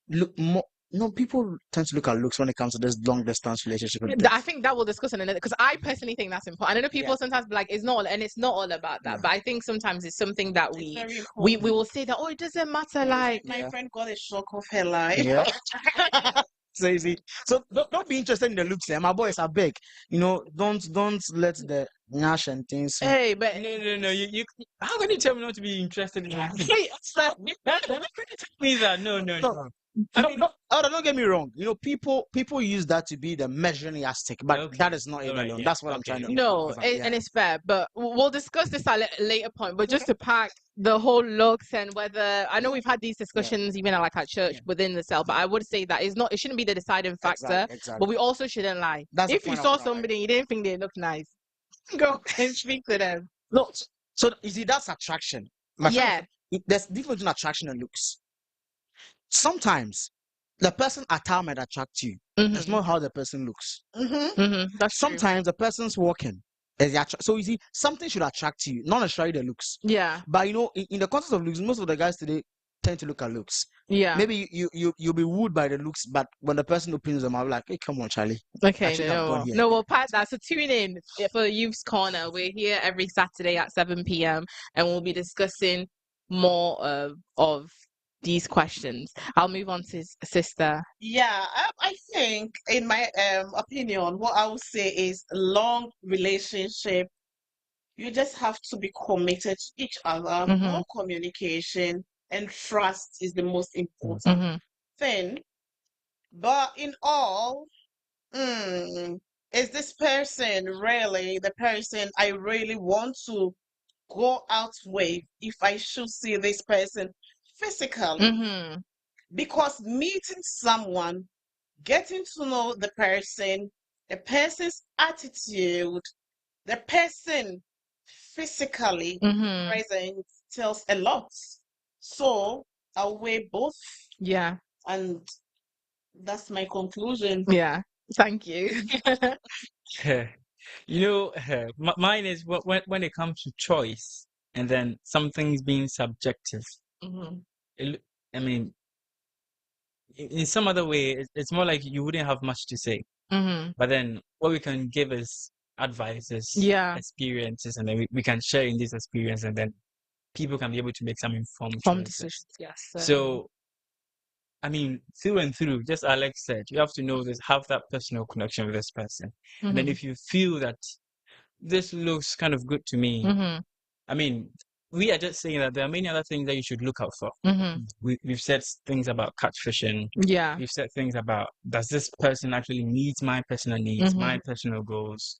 look more. No, people tend to look at looks when it comes to this long distance relationship. I think that we'll discuss in another because I personally think that's important. I know people sometimes be like it's not, and it's not all about that. Yeah. But I think sometimes it's something that It's very we important. will say that it doesn't matter. Like My friend got a shock of her life. Yeah. So easy. So don't be interested in the looks, eh? My boys are big. Don't let the nyash and things. hey, but No. You. How can you tell me not to be interested in that? Please, no. Don't get me wrong. People use that to be the measuring yardstick, but Okay. that is not it Alright, alone. yeah, That's what I'm okay. trying to. no, and it's fair. But we'll discuss this at a later point. But just to pack the whole looks and whether I know we've had these discussions even at church within the cell, but I would say that it shouldn't be the deciding factor. Exactly. But we also shouldn't lie. That's the If you point I saw was gonna somebody and you didn't think they look nice, go and speak to them. No, so you see, that's attraction. My friend, Yeah. there's difference between attraction and looks. Sometimes the person attire might attract you. It's not how the person looks. That's true. Sometimes the person's walking. So you see, something should attract you, not necessarily the looks. Yeah. But in the context of looks, most of the guys today tend to look at looks. Yeah. Maybe you'll be wooed by the looks, but when the person opens them, I'm like, hey, come on, Charlie. Okay, should have gone here. no, we'll pass that. So tune in for Youth's Corner. We're here every Saturday at 7 p.m. and we'll be discussing more of these questions. I'll move on to sister. Yeah, I think, in my opinion, what I would say is long relationship. You just have to be committed to each other. Mhm. More communication and trust is the most important thing. But in all, is this person really the person I really want to go out with if I should see this person physically? Mm-hmm. Because meeting someone, getting to know the person's attitude, the person physically Mm-hmm. present tells a lot. So I'll weigh both, Yeah. and that's my conclusion. Yeah. Thank you. You know, mine is when it comes to choice, and then something's being subjective. Mm-hmm. I mean, in some other way, it's more like you wouldn't have much to say. Mm-hmm. But then what we can give is advices, Yeah. experiences, and then we can share in this experience, and then people can be able to make some informed From choices. decisions, yes. So, I mean, through and through, just Alex said, you have to know this, have that personal connection with this person. And then Mhm. if you feel that this looks kind of good to me, Mhm. I mean, we are just saying that there are many other things that you should look out for. Mhm. We've said things about catfishing. Yeah. We've said things about, does this person actually meet my personal needs, my Mhm. personal goals?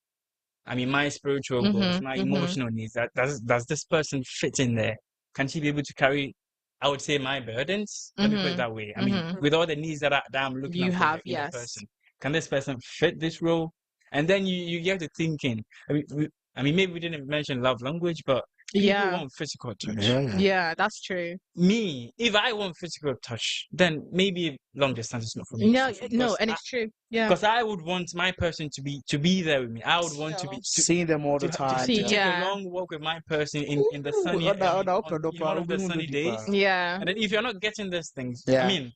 I mean, my spiritual goals, Mhm. my Mhm. emotional needs. Does this person fit in there? Can she be able to carry, I would say, my burdens? Let me put it Mhm. that way. I mean, Mhm. with all the needs that I'm looking You out for have, in a yes. person, can this person fit this role? And then you get to thinking. I mean, maybe we didn't mention love language, but people Yeah. want physical touch. Yeah. Yeah, that's true. Me, if I want physical touch, then maybe long distance is not for me. No, no, Because and it's true. Yeah. because I would want my person to be there with me. I would want to be Seeing them all the to time. See, take a yeah. long walk with my person in the sunny Other in open up, one of the open sunny deeper. days. Yeah. And then if you're not getting these things, I Yeah. mean,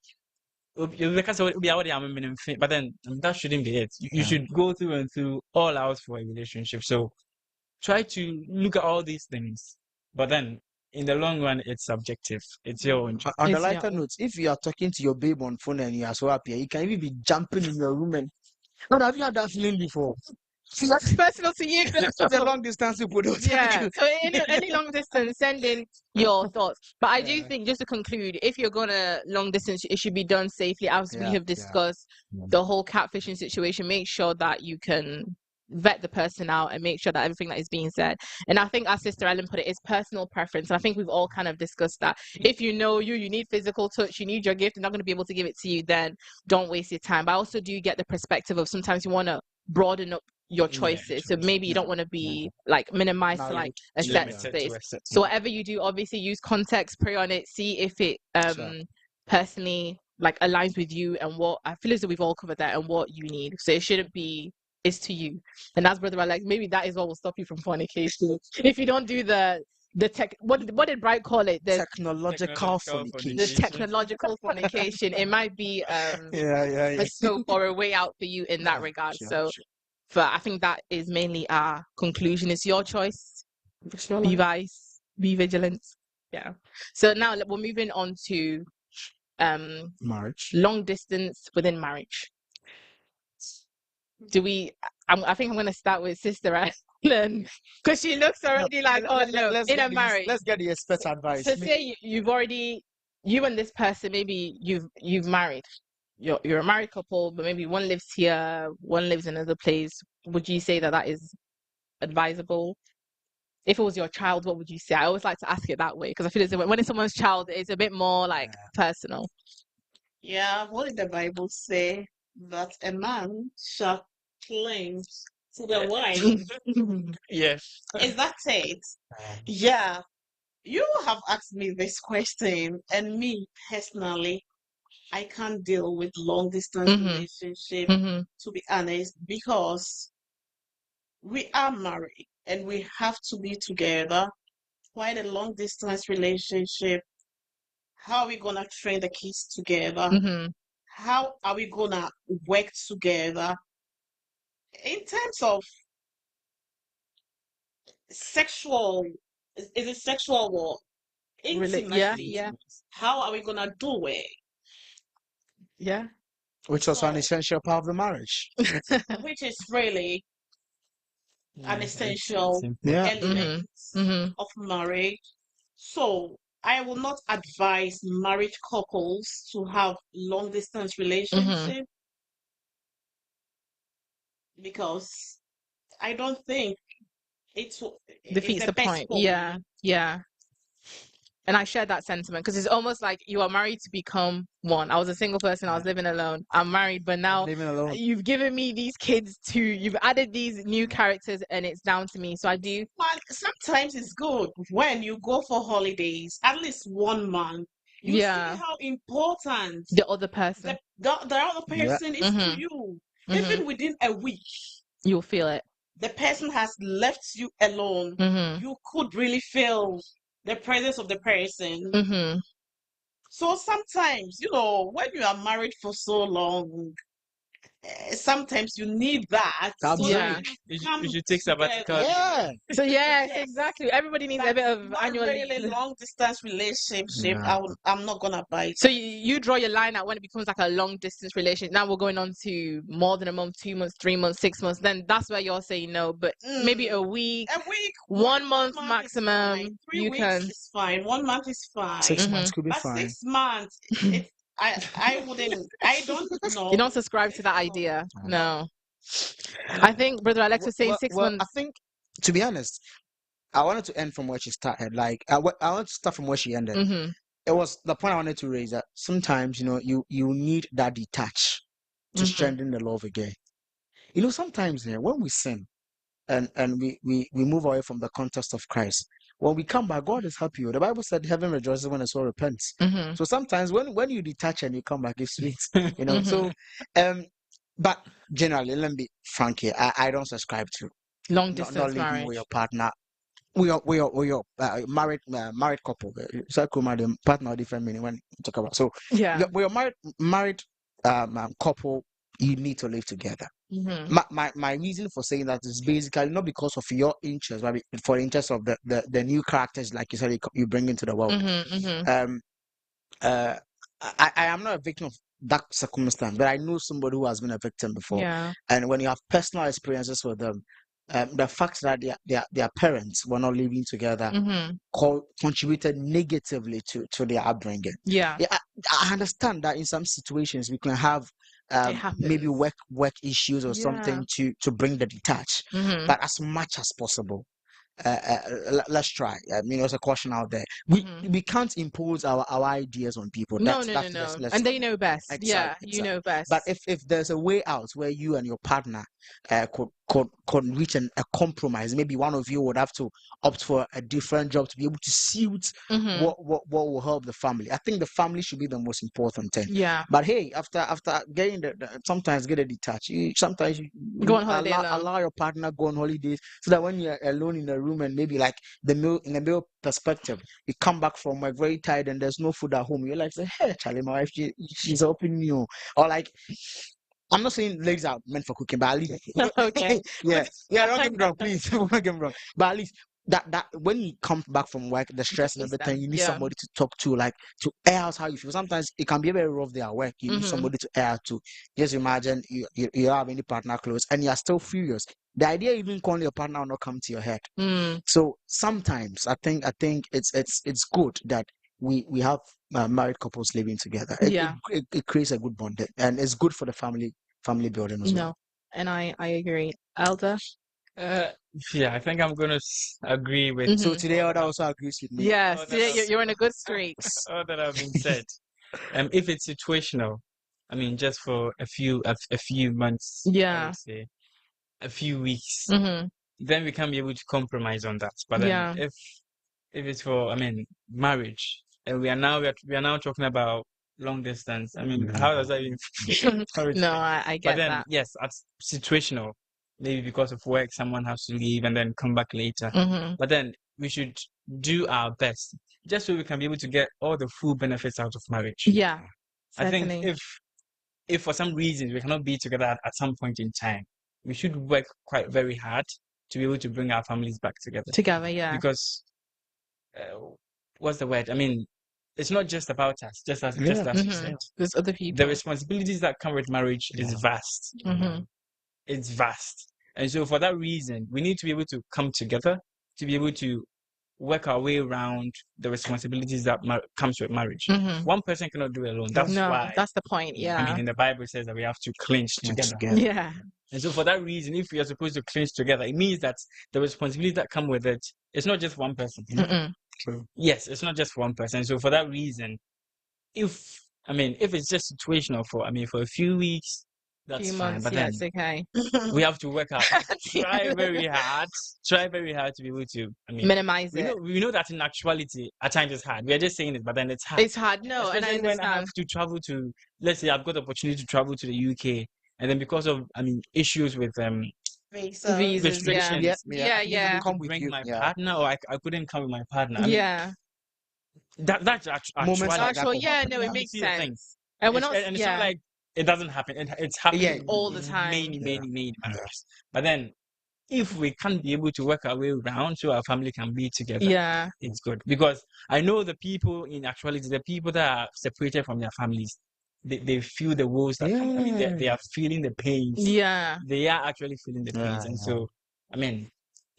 because but then that shouldn't be it. You Yeah. should go through and through all out for a relationship. So try to look at all these things, but then in the long run, it's subjective. It's your own choice. On the It's your lighter own. notes, if you are talking to your babe on phone and you are so happy, you can even be jumping in your room and. But have you had that feeling before? See, That's personal to you. the long distance people don't tell Yeah. you. So any long distance, send in your thoughts. But I do Yeah. think, just to conclude, if you're gonna long distance, it should be done safely. As we Yeah, have yeah. discussed, the whole catfishing situation, make sure that you can vet the person out and make sure that everything that is being said. And I think, as Sister Ellen put it, it's personal preference. And I think we've all kind of discussed that. If you know you need physical touch, you need your gift, they're not going to be able to give it to you, then don't waste your time. But I also do get the perspective of sometimes you want to broaden up your choices. So maybe you don't want to be like minimized to like a set Limited to space. a set. So whatever you do, obviously use context, pray on it, see if it personally like aligns with you and what I feel as though we've all covered that and what you need. So it shouldn't be, it's to you. And as Brother Alex, maybe that is what will stop you from fornication. If you don't do the tech, what did Bright call it? The Technological fornication. technological fornication. It might be Yeah. a scope or a way out for you in that regard. So but I think that is mainly our conclusion. It's your choice. Be wise, be vigilant. Yeah. So now we're moving on to Marriage. long distance within marriage. Do we? I think I'm going to start with Sister Ellen because she looks already like, oh no, in a marriage. Let's get the expert advice. So say you've already, you and this person, maybe you've married. You're a married couple, but maybe one lives here, one lives in another place. Would you say that that is advisable? If it was your child, what would you say? I always like to ask it that way because I feel as if when it's someone's child, it's a bit more like personal. Yeah, what did the Bible say? That a man shall cling to the wife. Yes. Is that it? Yeah. You have asked me this question, and me personally, I can't deal with long distance relationship, to be honest, because we are married and we have to be together. Why the long distance relationship? How are we gonna train the kids together? How are we gonna work together? In terms of sexual, is it sexual or intimacy? Yeah. How are we gonna do it? Yeah. Which was an essential part of the marriage. Which is really an essential Yeah. element of marriage. So I will not advise married couples to have long distance relationship because I don't think it's Defeats the the best point. for Yeah, me. yeah. And I share that sentiment because it's almost like you are married to become one. I was a single person, I was living alone. I'm married, but now Living alone. you've given me these kids too. You've added these new characters, and it's down to me. So I do. But sometimes it's good when you go for holidays, at least 1 month. You see Yeah, how important the other person. the other Yeah. person is to you. Even within a week, You'll feel it. the person has left you alone. You could really feel the presence of the person. So sometimes, when you are married for so long, sometimes you need that so that Yeah. Absolutely. you You come should take sabbatical together. leave. Yeah. So yes, Yes, exactly. Everybody needs a but bit of not annual really leave. long distance relationship. Yeah. I'm not gonna buy So that. you draw your line out when it becomes like a long distance relationship. Now we're going on to more than a month, 2 months, 3 months, 6 months. Then that's where you're saying no. But maybe a week, A week, 1 month month is maximum, fine. Three you weeks can. is fine. 1 month is 6 fine. months could be But fine. 6 months, it's I wouldn't. I don't You know. don't subscribe to that No, idea. no. No. I think Brother Alex was saying six Well, I months. think, to be honest, I wanted to end from where she started. Like, I want to start from where she ended. Mm-hmm. It was the point I wanted to raise that sometimes, you need that detach to strengthen the love again. Sometimes when we sin and we move away from the context of Christ, when we come back, God is happy. The Bible said heaven rejoices when the soul repents. Mm-hmm. So sometimes when you detach and you come back, it's sweet. Mm-hmm. So but generally, let me be frank here. I don't subscribe to Long not distance living with your marriage. partner. We are married couple. So the partner different meaning when you talk about. So Yeah. we are married couple. You need to live together. Mm-hmm. My reason for saying that is basically not because of your interest, but for the interest of the new characters, like you said, you bring into the world. Mm-hmm. Mm-hmm. Um, uh, I am not a victim of that circumstance, but I know somebody who has been a victim before. Yeah. And when you have personal experiences with them, the fact that their parents were not living together Mm-hmm. contributed negatively to their upbringing. Yeah. Yeah, I understand that in some situations we can have It happens. maybe work issues or Yeah. something to bring the detach, Mm-hmm. but as much as possible. Let's try. I mean, there's a question out there. We can't impose our ideas on people. No, That's no, no, no. let's And they know best. exactly, Yeah, you exactly. know best. But if there's a way out where you and your partner could reach a compromise, maybe one of you would have to opt for a different job to be able to suit Mm-hmm. what will help the family. I think the family should be the most important thing. Yeah. But hey, after getting sometimes get a detached. Sometimes you Go on holiday alone. allow your partner go on holidays so that when you're alone in a room and maybe like in the male perspective, you come back from work very tired and there's no food at home. You're like, say, hey, Charlie, my wife, she's helping you, or like. I'm not saying ladies are meant for cooking, but at least Okay. yeah, don't get me wrong, please. Don't get me wrong. But at least that when you come back from work, the stress and everything, you need somebody to talk to, like to air out how you feel. Sometimes it can be a very rough day at work. You need somebody to air out to. Just imagine you don't have any partner close and you're still furious. The idea even calling your partner will not come to your head. So sometimes I think it's good that we have married couples living together. It creates a good bond and it's good for the family building as well. No, and I agree. Elder? Yeah, I think I'm gonna agree with. So today Elder also agrees with me. Yes, all that today I've- you're in a good streak. all that have been said. If it's situational, I mean, just for a few months, I Yeah. would say, a few weeks, Mm-hmm. then we can be able to compromise on that. But Yeah. then if it's for, I mean, marriage, and we are now talking about long distance. I mean, how does that even? No, I But get then, that. yes, that's situational. Maybe because of work, someone has to leave and then come back later. Mm-hmm. But then we should do our best just so we can be able to get all the full benefits out of marriage. Yeah, I think certainly. if for some reason we cannot be together at some point in time, we should work quite very hard to be able to bring our families back together. Together, yeah. Because what's the word? I mean, it's not just about us, just as you said. There's other The people. responsibilities that come with marriage is vast. Mm-hmm. It's vast. And so for that reason, we need to be able to come together to be able to work our way around the responsibilities that comes with marriage. Mhm. One person cannot do it alone. That's No, why. that's the point. Yeah. I mean, in the Bible it says that we have to clinch together. Yeah. And so for that reason, if we are supposed to clinch together, it means that the responsibilities that come with it, it's not just one person. Mm-mm. Yes, it's not just one person. So for that reason, if it's just situational for a few weeks, that's Few fine. months, But yeah, then it's okay. we have to work out. Try very hard to be able to. Minimize we it. know that in actuality, at times it's hard. We are just saying it, but then it's hard. It's hard, no, and I Especially when I have understand. to travel to, let's say I've got the opportunity to travel to the UK, and then because of issues with Visa. Visas, restrictions, yeah. I Come couldn't with bring you, my yeah. partner, or I couldn't come with my partner. Yeah. That's Moments actually like that Actually, could yeah, happen, no, yeah. it makes see the thing. sense. And we're not, And it's not yeah. like it doesn't happen. It's happening Yeah. All the time. many marriages. But then, if we can't be able to work our way around so our family can be together, Yeah. it's good. Because I know the people in actuality, the people that are separated from their families, they feel the woes that they are feeling the pains. Yeah. They are actually feeling the pains. And so,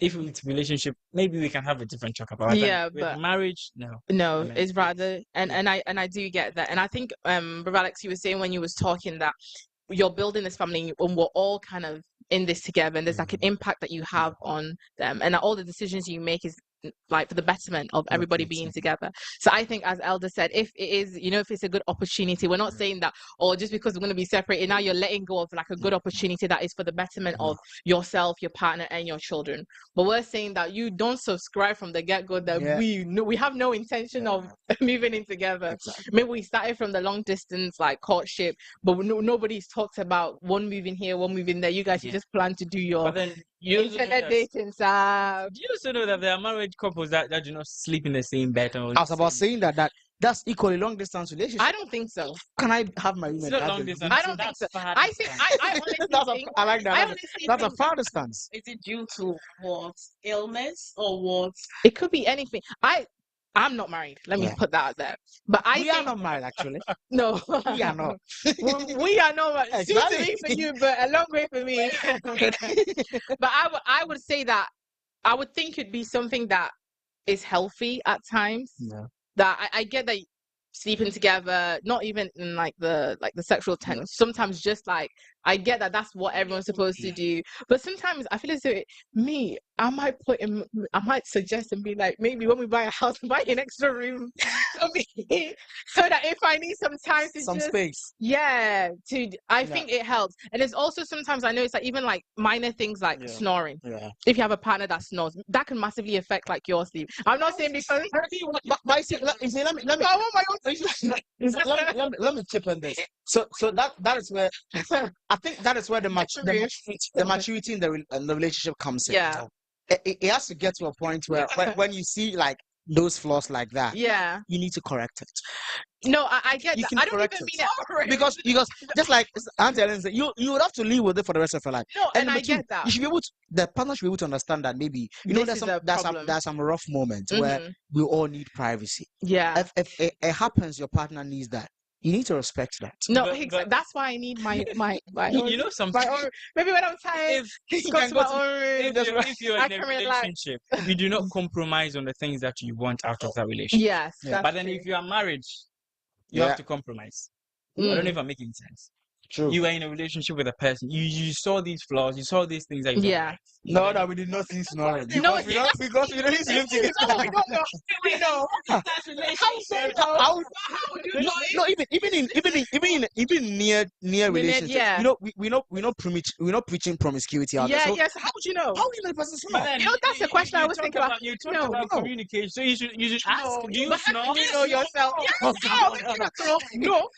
if it's relationship, maybe we can have a different talk about it. Yeah, With but marriage, no. no, it's rather, and I do get that, and I think Brother Alex, you were saying when you was talking that you're building this family and we're all kind of in this together, and there's like an impact that you have on them, and all the decisions you make is like for the betterment of everybody being together. So I think, as Elder said, if it is, if it's a good opportunity, we're not saying that, or just because we're going to be separated now, you're letting go of like a good opportunity that is for the betterment of yourself, your partner, and your children. But we're saying that you don't subscribe from the get-go that we have no intention of moving in together. Exactly. Maybe we started from the long distance like courtship, but nobody's talked about one moving here, one moving there. You guys should just plan to do your But then you also know internet that- dating stuff. do you also know that there are married couples that do not sleep in the same bed? Or I was about saying that's equally long distance relationship. I don't think so. Can I have my it's women? not have long a- distance. I don't think so. I think I honestly think I like that. I That's, honestly that's a think far distance. Is it due to what? Illness or what? it could be anything. I'm not married. Let me Yeah. put that out there. But I We think are not married, actually. no. We are not. we are not married. Soon to be for Exactly. you, but a long way for me. But I would say that I would think it'd be something that is healthy at times. Yeah. That I get that sleeping together, not even in like the sexual tension. Sometimes just like I get that that's what everyone's supposed to do. But sometimes I feel as though I might suggest and be like, maybe when we buy a house, buy an extra room for me, so that if I need some time to Some just space. I think it helps. And it's also sometimes I know it's like even like minor things like snoring. Yeah. If you have a partner that snores, that can massively affect like your sleep. I'm not saying because But see, let me I want my own let me chip on this. So that is where I think that is where the maturity in the relationship comes in. Yeah. It has to get to a point where when you see like those flaws like that, Yeah. you need to correct it. No, I get You that. can I don't even correct mean it. because just like Auntie Ellen said, you would have to live with it for the rest of your life. No, and number I two, get that. you should be able to, the partner should be able to understand that maybe This is a problem. there's some rough moments where we all need privacy. Yeah. If it happens, your partner needs that. You need to respect that. No, But- that's why I need my you know something. my own. Maybe when I'm tired, go to my own room. If you're I in a can relax. relationship, you do not compromise on the things that you want out of that relationship. Yes, Yeah. But then if you are married, you have to compromise. I don't know if I'm making sense. True. You are in a relationship with a person. You saw these flaws. You saw these things that you don't Yeah. like. No, that we did not see snoring. No, Because we don't need to live together. we don't know. We know. That's relationship. How- would you know it? No, even in near relationships, yeah. we're not preaching promiscuity out there. Yeah, So yes. How would you know? how do you know the person's But snore? then That's the question I was talk thinking about. You talked No, about no. communication. So you should ask, do you But how snore? do you know yourself? Oh, No.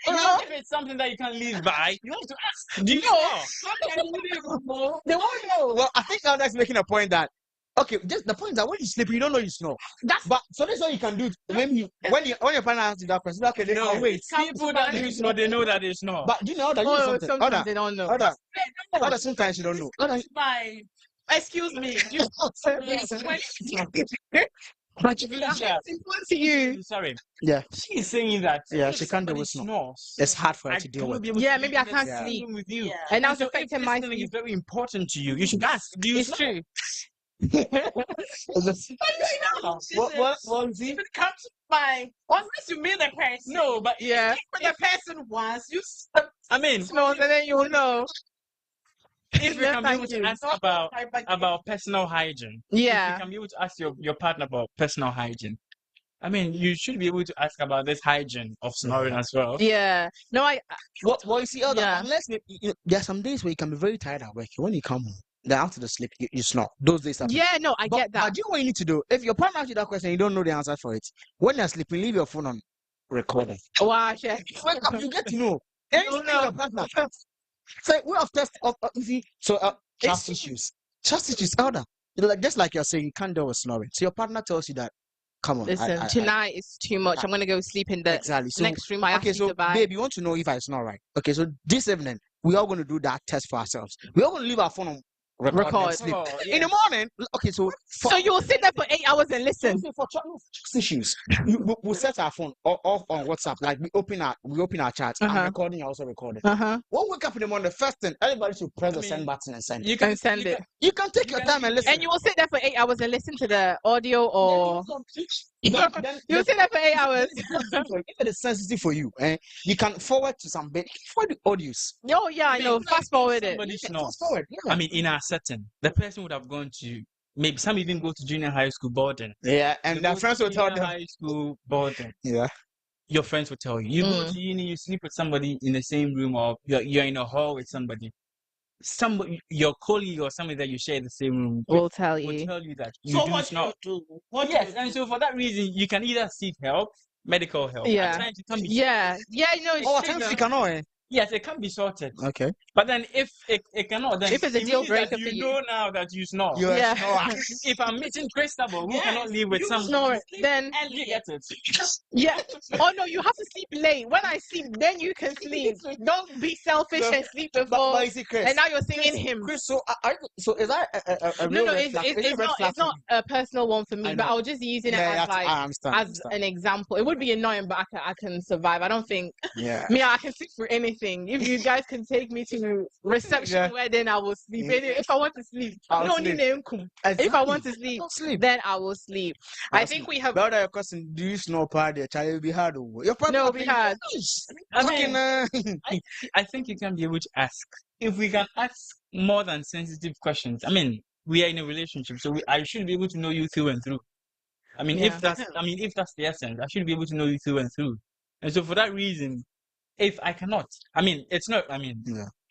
No. If it's something that you can live by, you have to ask. Do you No. snore? They won't know. Well, I think that's making a point that okay, just the point is that when you sleep, you don't know you snore. But so that's all you can do when your partner asks you that question. Okay, they No, can wait. people that do snore, they know that they snore. But do you know that you Oh, something? sometimes they don't know. Other sometimes you don't know. Other, Fine. Excuse me. That's important to you. Sorry. Yeah. She's saying that. Yeah, if she can't deal somebody with snore. snores, It's hard for her I to deal cannot with. be able Yeah, to maybe I live in can't the same sleep. room with you. Yeah. And that's So if affecting my listening sleep. is very important to you, you should ask. Do you It's snore? true. See? If it comes to mind, unless you meet the person. No, but Yeah. With the person once, you I mean, Smells and then you'll know. if we No, can be able thank to you. ask about personal hygiene, if Yeah. you can be able to ask your partner about personal hygiene, I mean, you should be able to ask about this hygiene of snoring as well. Yeah. No, Well, you see, Elder, Yeah. unless there are some days where you can be very tired at work. When you come home, then after the sleep, you snore. Those days happen. yeah, no, I get that. But do you know what you need to do? If your partner asks you that question, you don't know the answer for it. When you're sleeping, leave your phone on recording. Wow, check. Wake up, you get to know. Anything no. your partner. So we have test of you see. So trust issues. Trust issues, Elder. Like just like you're saying, you can't deal with snoring. So your partner tells you that. Come on. Listen, tonight is too much. I'm gonna go sleep in the Exactly. So next room. I okay, asked so you to buy. babe, you want to know if I snore, right? Okay, so this evening we are going to do that test for ourselves. We are going to leave our phone on record and sleep. Oh, In the morning. Okay, so So you will sit there for 8 hours and listen. for trust issues, we'll set our phone off on WhatsApp. Like we open our chat. I'm recording. You're also recording. When we wake up in the morning, the first thing everybody should press the send button and send. You can send it. You can take your time and listen. And you will sit there for 8 hours and listen to the audio, or you'll sit there for 8 hours. If it is sensitive for you, you can forward to some bit. Forward the audios. Oh yeah, I know. Fast forward it. Somebody snores. Fast forward. Yeah. I mean, in our setting, the person would have gone to maybe some even go to junior high school boarding. Yeah, and their friends will tell them. High school boarding. Yeah. Your friends will tell you. You go to uni, you sleep with somebody in the same room, or you're in a hall with somebody. Somebody, your colleague or somebody that you share the same room will tell will you. tell you that you So do what not. do you do? What Yes, do you and do? so for that reason, you can either seek help, medical help. Yeah. At times it can be Yeah, you know. Oh, at times you cannot. Yes, it can be sorted. Okay. But then if it cannot, then If it's a it deal means that breaker for you you. know now that you snore. Yeah. If I'm meeting Christabel, who Yes, cannot live with you some snore, sleep then early. you get it. Yeah. Oh no, you have to sleep late. When I sleep, then you can sleep. Don't be selfish and sleep before. But you see, Chris, and now you're singing hymns. Chris, so is that a No, real no, red flag? Is it a red flag it's not a personal one for me, I but know. I was just using it Yeah, as like I understand. as an example. It would be annoying, but I can survive. I don't think Yeah. me, I can sleep through anything. If you guys can take me to reception where then I will sleep. If I want to sleep, I'll no sleep. If I want to sleep, Don't sleep. then I will sleep. I think we have. But your question, do you snore party? Child will be hard. Your partner No, will we be had. I think you can be able to ask. If we can ask more than sensitive questions, I mean, we are in a relationship, so I should be able to know you through and through. I mean, if that's the essence, I should be able to know you through and through. And so for that reason, if I cannot, I mean, it's not. I mean,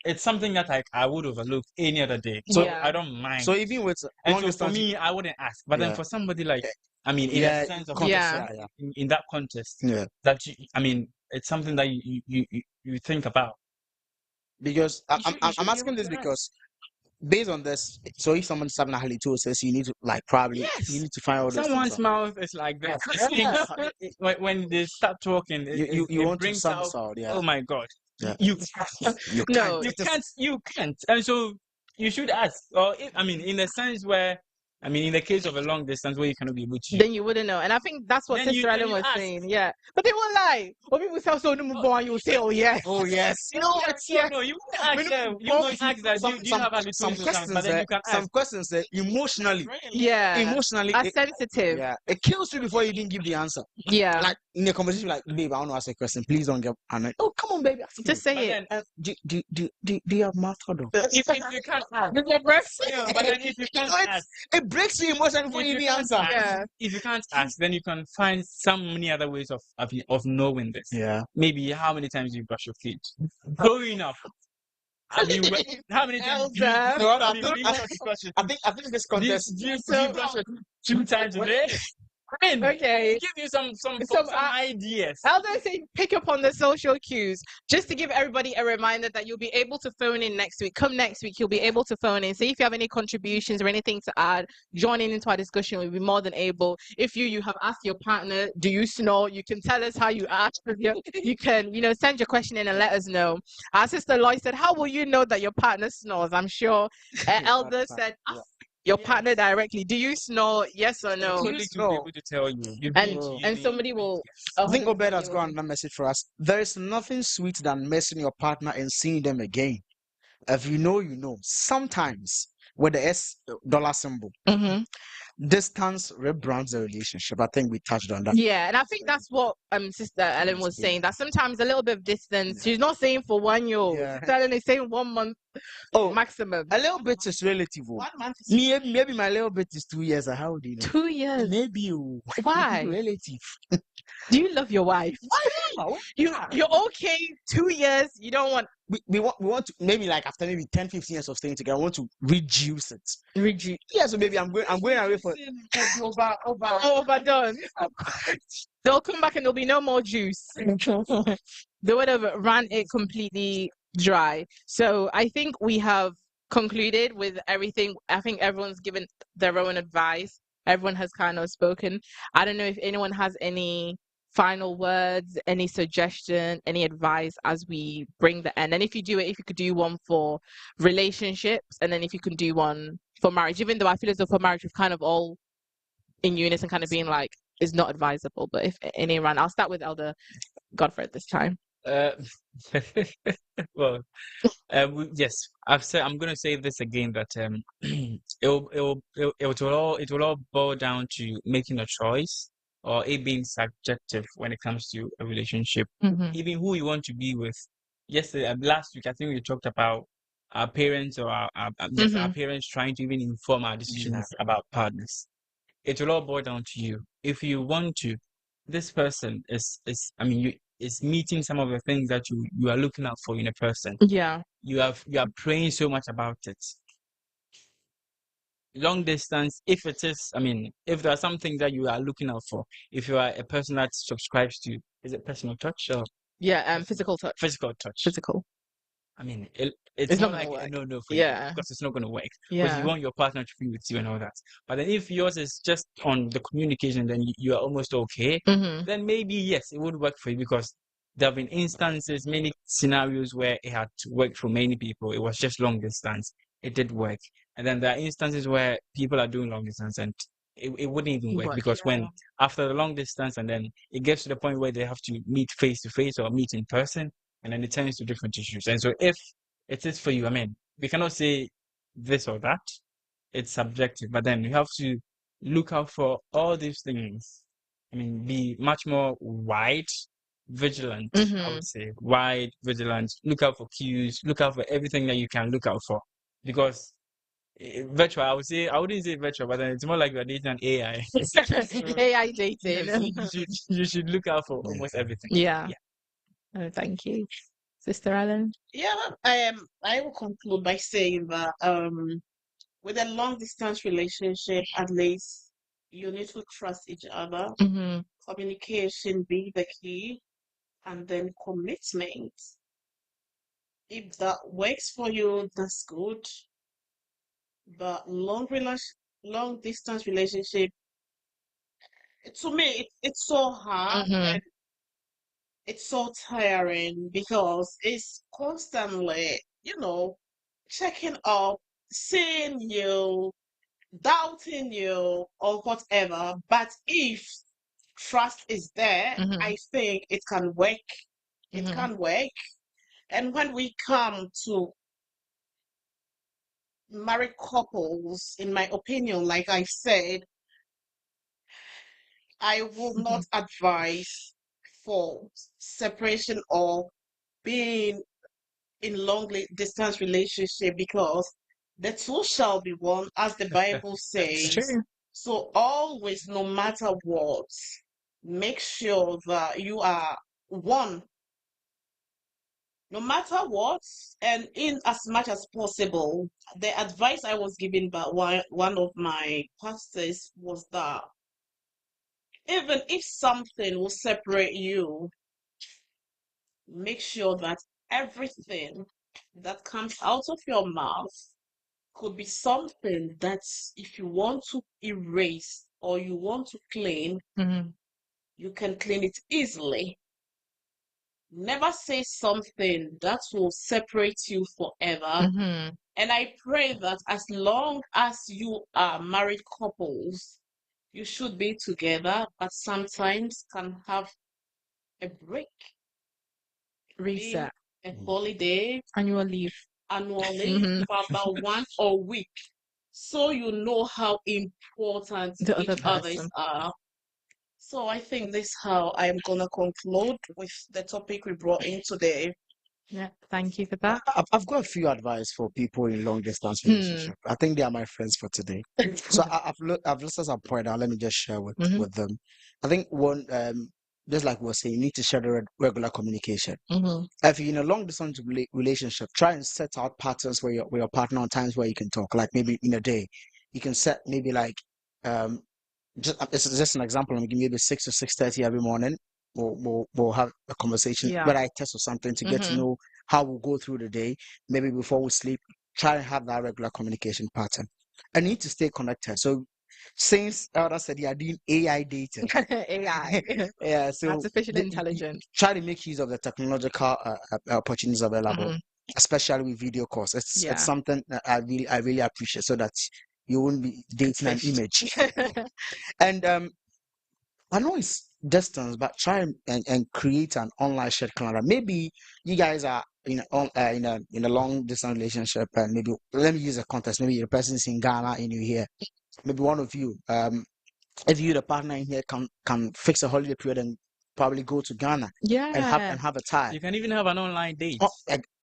it's something that I would overlook any other day. So I don't mind. So even with and so for me, I wouldn't ask. But then for somebody like, I mean, in a sense of in that context, that I mean, it's something that you think about. Because I'm asking this because based on this, so if someone's having a halitosis, says you need to you need to find out someone's mouth is like this. When they start talking, you want brings to out. Yeah. Oh my God! Yeah. You can't. You can't. And so you should ask. Or in the sense where. I mean, in the case of a long distance where you cannot be able to. Then you wouldn't know. And I think that's what Sister Ellen was saying. Yeah. But they won't lie. Or people say, so you will say, oh, yes. Oh, yes. No, you ask them. You don't ask that. Do you have a some questions but then you can ask. Some questions that emotionally. Yeah. Emotionally. Are sensitive. Yeah. It kills you before you even give the answer. Yeah. Like in a conversation, like, babe, I want to ask a question. Please don't get annoyed. Oh, come on, baby. Just say it. Do you have mouth odor? If you can't ask. But then if you can't ask. It breaks you emotionally before you even answer. If you can't ask, then you can find many other ways of knowing this. Yeah. Maybe how many times you brush your teeth. Growing up. How many times do you I think this contest. Do you brush your teeth 2 times a day? Okay. Give you some ideas. I'll just say pick up on the social cues just to give everybody a reminder that you'll be able to phone in next week. Come next week, you'll be able to phone in. See if you have any contributions or anything to add. Joining into our discussion, we'll be more than able. If you have asked your partner, do you snore? You can tell us how you ask. You can, send your question in and let us know. Our sister Loy said, how will you know that your partner snores? I'm sure Elder said, ask your partner directly. Do you snore? Yes or no? Colleagues will be able to tell you. And somebody will. I think Obed has got another message for us. There is nothing sweet than missing your partner and seeing them again. If you know, you know. Sometimes with the S dollar symbol. Mm-hmm. Distance rebrands the relationship. I think we touched on that. Yeah, and I think that's what Sister Ellen was saying. That sometimes a little bit of distance. She's not saying for 1 year. Yeah. Sister Ellen is saying 1 month Oh, maximum. a little bit is relative. 1 month is Maybe my little bit is 2 years. How do you know? 2 years. Maybe Why? relative. Do you love your wife? Wow. You're okay. 2 years. You don't want We want to maybe like after maybe 10, 15 years of staying together, I want to reduce it. reduce. Yeah, so maybe I'm going away for Overdone. They'll come back and there'll be no more juice. They would have ran it completely dry. So I think we have concluded with everything. I think everyone's given their own advice. Everyone has kind of spoken. I don't know if anyone has any final words, any suggestion, any advice as we bring the end. And if you could do one for relationships, and then if you can do one for marriage, even though I feel as though for marriage we've kind of all in unison kind of being like is not advisable. But if anyone, I'll start with Elder Godfred this time. Well, yes, I'm going to say this again that it will all boil down to making a choice or it being subjective when it comes to a relationship, even who you want to be with. Yesterday, last week, I think we talked about our parents or our parents trying to even inform our decisions about partners. It will all boil down to you. If you want to, this person is meeting some of the things that you are looking out for in a person. Yeah. You are praying so much about it. Long distance, if there are some things that you are looking out for, if you are a person that subscribes to, is it personal touch or physical touch. Physical touch. Physical. It's not not like gonna a no for Yeah. you because it's not going to work. Because you want your partner to be with you and all that. But then if yours is just on the communication, then you are almost okay. Then maybe yes, it would work for you because there have been instances, many scenarios where it had worked for many people. It was just long distance. It did work. And then there are instances where people are doing long distance and it wouldn't even work because when after the long distance and then it gets to the point where they have to meet face to face or meet in person, and then it turns to different issues. And so if it is for you, we cannot say this or that. It's subjective, but then you have to look out for all these things. Be much more vigilant, I would say. Wide, vigilant. Look out for cues. Look out for everything that you can look out for. Because virtual, I wouldn't say virtual, but then it's more like you're dating an AI. AI dating. You should look out for almost everything. Yeah. Oh, thank you. Sister Ellen? Yeah, I will conclude by saying that with a long distance relationship, at least you need to trust each other. Communication be the key, and then commitment. If that works for you, that's good. But long distance relationship, to me, it's so hard and it's so tiring because it's constantly, checking up, seeing you, doubting you, or whatever. But if trust is there, I think it can work. It can work. And when we come to married couples, in my opinion, like I said, I will not advise for separation or being in distance relationship because the two shall be one, as the Bible says. So always, no matter what, make sure that you are one, no matter what, and in as much as possible. The advice I was given by one of my pastors was that even if something will separate you, make sure that everything that comes out of your mouth could be something that if you want to erase or you want to clean, you can clean it easily. Never say something that will separate you forever. And I pray that as long as you are married couples, you should be together, but sometimes can have a break. Reset. A holiday. Annual leave. For about 1 week. so you know how important The each other others person. are. So I think this is how I'm gonna conclude with the topic we brought in today. Yeah, thank you for that. I've got a few advice for people in long distance Hmm. relationship. I think they are my friends for today. So I've listed some point out. Let me just share Mhm. with them. I think one just like we were saying, you need to share the regular communication. Mhm. If you're in a long distance relationship, try and set out patterns where your partner on times where you can talk. Like maybe in a day, you can set maybe like um just an example. I'm giving maybe 6 to 6:30 every morning. We'll have a conversation, Yeah. whether I test or something, to get to Mhm. know how we'll go through the day. Maybe before we sleep, try and have that regular communication pattern. I need to stay connected. So since Elder said you are doing AI dating, AI. yeah, so Artificial you intelligence. try to make use of the technological opportunities available, Mhm. especially with video calls. It's Yeah. something that I really appreciate, so that you won't be dating an image. And I know it's distance, but try and create an online shared calendar. Maybe you guys are in a long distance relationship, and maybe let me use a context. Maybe the person's in Ghana and you're here. Maybe one of you, if you the partner in here can fix a holiday period and probably go to Ghana and Yeah. have a time. You can even have an online date. Oh,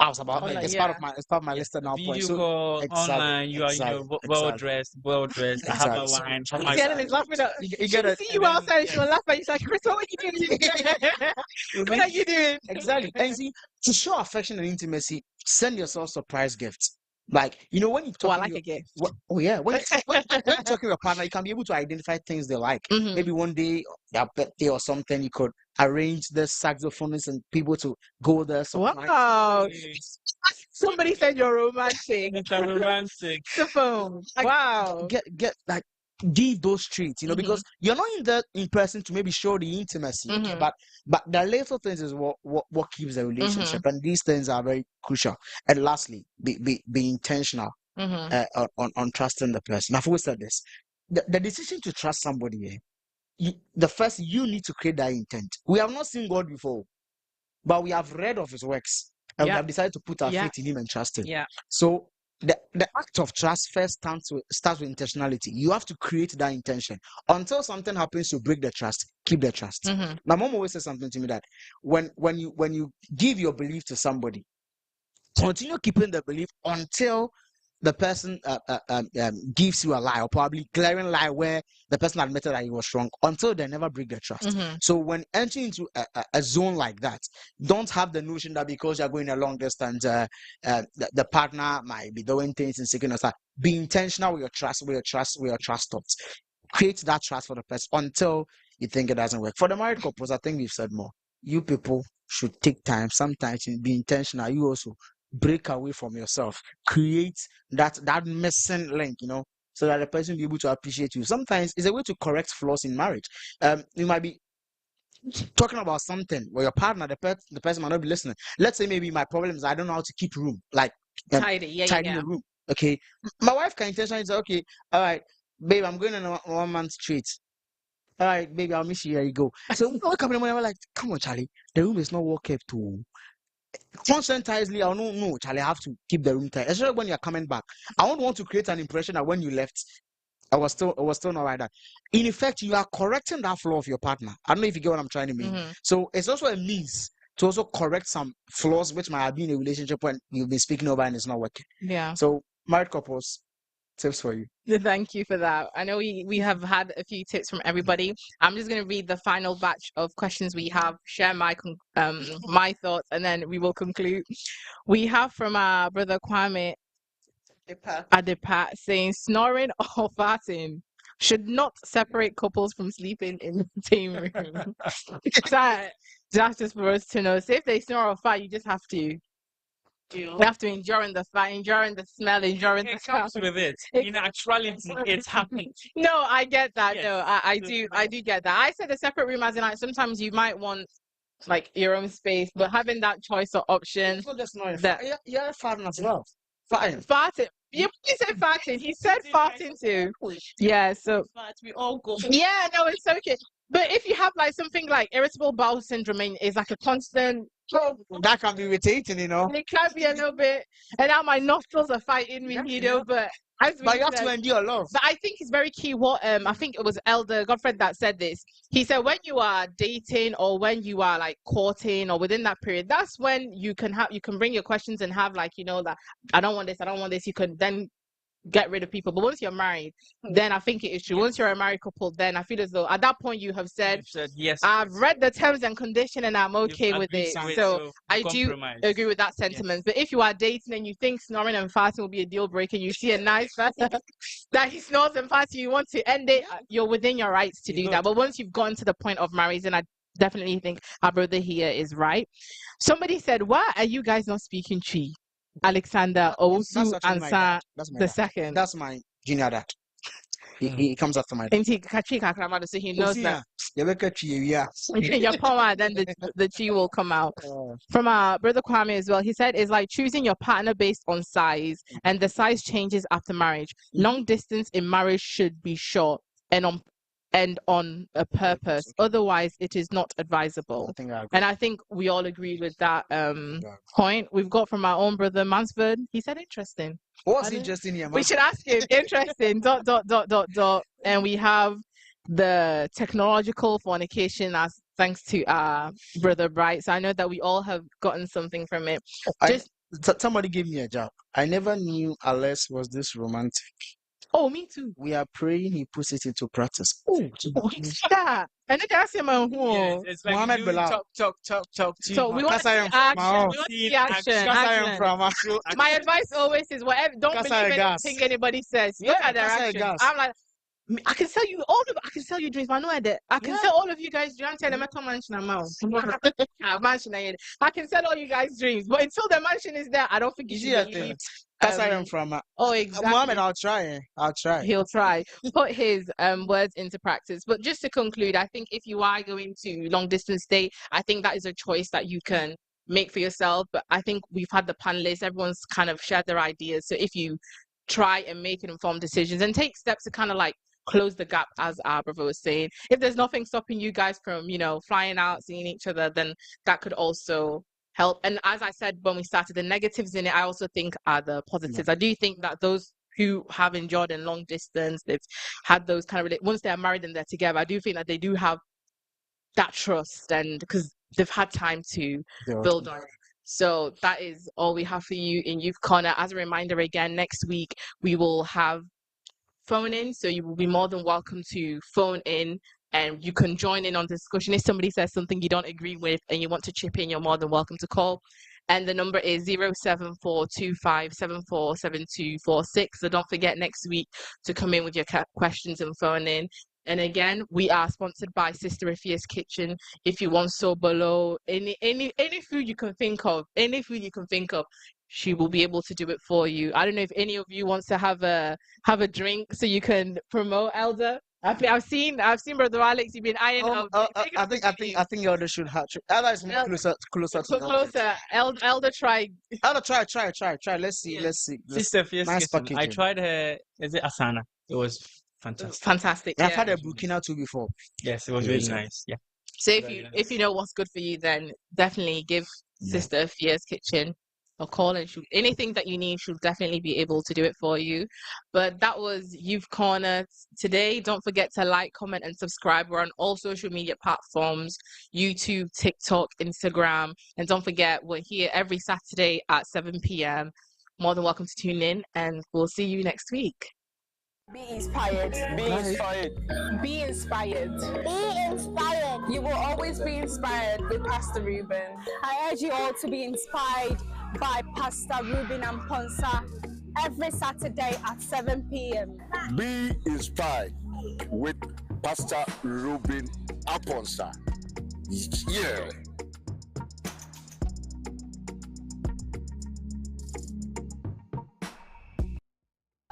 I was about Online, it's yeah. part of my Yeah, listed now point. video So call exactly, online. You are, well dressed, I have exactly. a So, wine. so Have my Again, wine. he's laughing at you she get it. see And you then, outside, yes. she'll laugh at you. She's like, Crystal, what you doing? What are you doing? Exactly. And see, to show affection and intimacy, send yourself surprise gifts. Like, when you're Oh, I talking like a gift. oh yeah, when you're talking to your partner, you can be able to identify things they like. Mhm. Maybe one day, their birthday or something, you could arrange the saxophonists and people to go there. Wow. Somebody said you're romantic. It's a romantic. The phone. Like, Wow. get like give those treats, Mhm. because you're not in there in person to maybe show the intimacy, okay, Mhm. but the little things is what keeps the relationship, and these things are very crucial. And lastly, be intentional Mhm. on trusting the person. I've always said this: the decision to trust somebody, the first you need to create that intent. We have not seen God before, but we have read of His works, and we Yeah. have decided to put our Yeah. faith in Him and trust Him. Yeah. So the act of trust first starts with intentionality. You have to create that intention. Until something happens to break the trust, keep the trust. Mhm. My mom always says something to me that when you give your belief to somebody, continue keeping the belief until the person gives you a lie, or probably glaring lie where the person admitted that he was wrong, until they never break the trust. Mhm. So when entering into a zone like that, don't have the notion that because you're going a long distance, the partner might be doing things in secret. Be intentional with your trust, with your trust stops. Create that trust for the person until you think it doesn't work. For the married couples, I think we've said more. You people should take time. Sometimes you be intentional. You also break away from yourself, create that missing link, so that the person will be able to appreciate you. Sometimes it's a way to correct flaws in marriage. You might be talking about something where your partner, the person might not be listening. Let's say maybe my problem is I don't know how to keep room, like Tidy. Yeah. tidy Yeah. the room. Okay, my wife can intentionally say, okay, all right, babe, I'm going on a 1 month treat. All right, baby, I'll miss you. Here you go. So we wake up in the morning, we're like, come on, Charlie, the room is not well kept too. Conscientiously, I don't know, Charlie, I have to keep the room tight, especially when you're coming back. I don't want to create an impression that when you left, I was still not like that. In effect, you are correcting that flaw of your partner. I don't know if you get what I'm trying to mean. Mhm. So it's also a means to also correct some flaws which might have been in a relationship when you've been speaking over and it's not working. Yeah. So married couples, tips for you. Thank you for that. I know we have had a few tips from everybody. I'm just going to read the final batch of questions we have, share my thoughts, and then we will conclude. We have from our brother Kwame Adepa saying snoring or farting should not separate couples from sleeping in the same room. So that's just for us to know. So if they snore or fart, you just have to. You have to endure the fart, enduring the smell, enduring the It comes sound. with it. In actuality, it's happening. No, I get that. Yes. No, I do get that. I said a separate room as in like sometimes you might want like your own space, but having that choice or option. It's not just snoring. That You're farting as well. Farting. farting. You said farting. He said farting too. Yeah. So But we all go. yeah, no, it's okay. But if you have like something like irritable bowel syndrome, and it's like a constant That can be irritating, you know. It can be a little bit, and now my nostrils are fighting me, you know. But as But we you have said, to endure love. but I think it's very key. What I think it was Elder Godfred that said this. He said when you are dating or when you are like courting or within that period, that's when you can bring your questions and have like that I don't want this, I don't want this. You can then get rid of people. But once you're married, then I think it is true. Once you're a married couple, then I feel as though at that point you have said, You've said yes. I've read the terms and condition and I'm okay You've with agreed it. to it, So I do compromise. agree with that sentiment. But if you are dating and you think snoring and fasting will be a deal breaker, you see a nice person that he snores and fasts, you want to end it, you're within your rights to do that. But once you've gotten to the point of marriage, then I definitely think our brother here is right. Somebody said, why are you guys not speaking Chi? Alexander Owusu Ansa the second. That's my junior dad. He comes after my dad. And so he knows that Yeah. your power, then the Chi will come out. From our brother Kwame as well, he said it's like choosing your partner based on size, and the size changes after marriage. Long distance in marriage should be short and on a purpose. Otherwise, it is not advisable. I think we all agree with that point. We've got from our own brother Mansford. He said interesting. What's interesting here, man? We should ask him. Interesting. ... And we have the technological fornication as thanks to our brother Bright. So I know that we all have gotten something from it. Somebody gave me a job. I never knew Alex was this romantic. Oh, me too. We are praying he puts it into practice. Yeah. And then ask him it's like Mohammed Bilal. Talk. So we want to see action. We want to see action. My advice always is whatever. Don't believe anything anybody says. Look at their actions. I'm like, I can sell you I can sell you dreams. I know I can sell all of you guys dreams. I can sell all you guys dreams, but until the mansion is there, I don't think you should believe. Oh, exactly. Mohammed, I'll try. He'll try. Put his words into practice. But just to conclude, I think if you are going to long distance date, I think that is a choice that you can make for yourself. But I think we've had the panelists, everyone's kind of shared their ideas. So if you try and make informed decisions and take steps to kind of like close the gap, as our brother was saying, if there's nothing stopping you guys from flying out, seeing each other, then that could also help. And as I said when we started, the negatives in it I also think are the positives. I do think that those who have enjoyed in long distance, they've had those kind of once they're married and they're together, I do think that they do have that trust, and because they've had time to build on it. So that is all we have for you in Youth Corner. As a reminder, again, next week we will have phone in, so you will be more than welcome to phone in and you can join in on the discussion. If somebody says something you don't agree with and you want to chip in, you're more than welcome to call. And the number is 07425747246. So don't forget next week to come in with your questions and phone in. And again, we are sponsored by Sister Afia's Kitchen. If you want so below any food you can think of, she will be able to do it for you. I don't know if any of you wants to have a drink so you can promote, Elder. I've seen Brother Alex. You've been eyeing up. I think Elder should have. Elder is more closer to closer. Elder try. Elder try. Let's see. Sister Afia's nice Kitchen. I tried her. Is it Asana? It was fantastic. I've had a Burkina too before. Yes, it was really nice. Yeah. So if you know what's good for you, then definitely give Sister Afia's Kitchen a call, and anything that you need, she'll definitely be able to do it for you. But that was Youth Corner today. Don't forget to like, comment, and subscribe. We're on all social media platforms: YouTube, TikTok, Instagram, and don't forget we're here every Saturday at 7 p.m. More than welcome to tune in, and we'll see you next week. Be inspired. Be inspired. Be inspired. Be inspired. You will always be inspired with Pastor Ruben. I urge you all to be inspired by Pastor Ruben Amponsa every Saturday at 7 p.m. Be inspired with Pastor Ruben Aponsa. Yeah.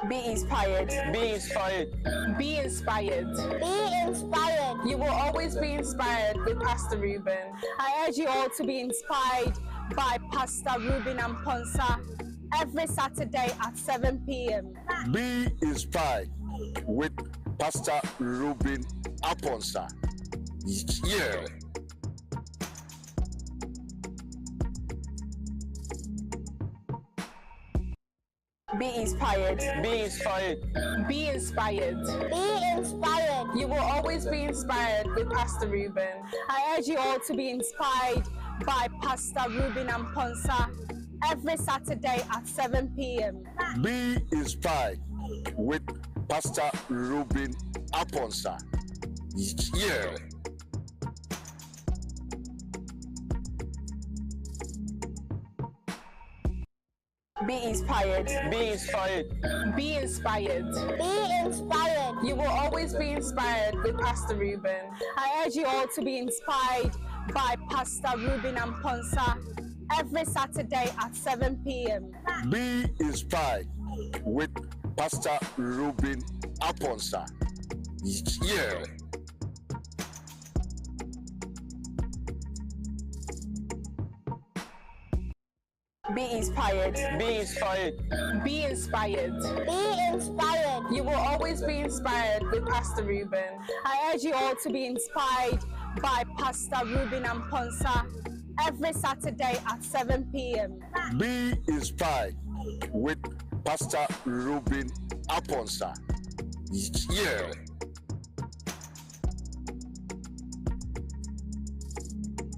Be inspired. Be inspired. Be inspired. Be inspired. You will always be inspired with Pastor Ruben. I urge you all to be inspired by Pastor Ruben Amponsa every Saturday at 7 p.m. Be inspired with Pastor Ruben Aponsa. Yeah. Be inspired. Be inspired. Be inspired. Be inspired. You will always be inspired with Pastor Ruben. I urge you all to be inspired by Pastor Ruben and Ponsa every Saturday at 7 p.m. Be inspired with Pastor Ruben Aponsa. Yeah. Be inspired. Be inspired. Be inspired. Be inspired. You will always be inspired with Pastor Ruben. I urge you all to be inspired by Pastor Ruben and Ponsa every Saturday at 7 p.m. Be inspired with Pastor Ruben Aponsa. Yeah. Be inspired. Be inspired. Be inspired. Be inspired. You will always be inspired with Pastor Ruben. I urge you all to be inspired by Pastor Ruben and Ponsa every Saturday at 7 p.m. Be inspired with Pastor Ruben Aponsa. Yeah.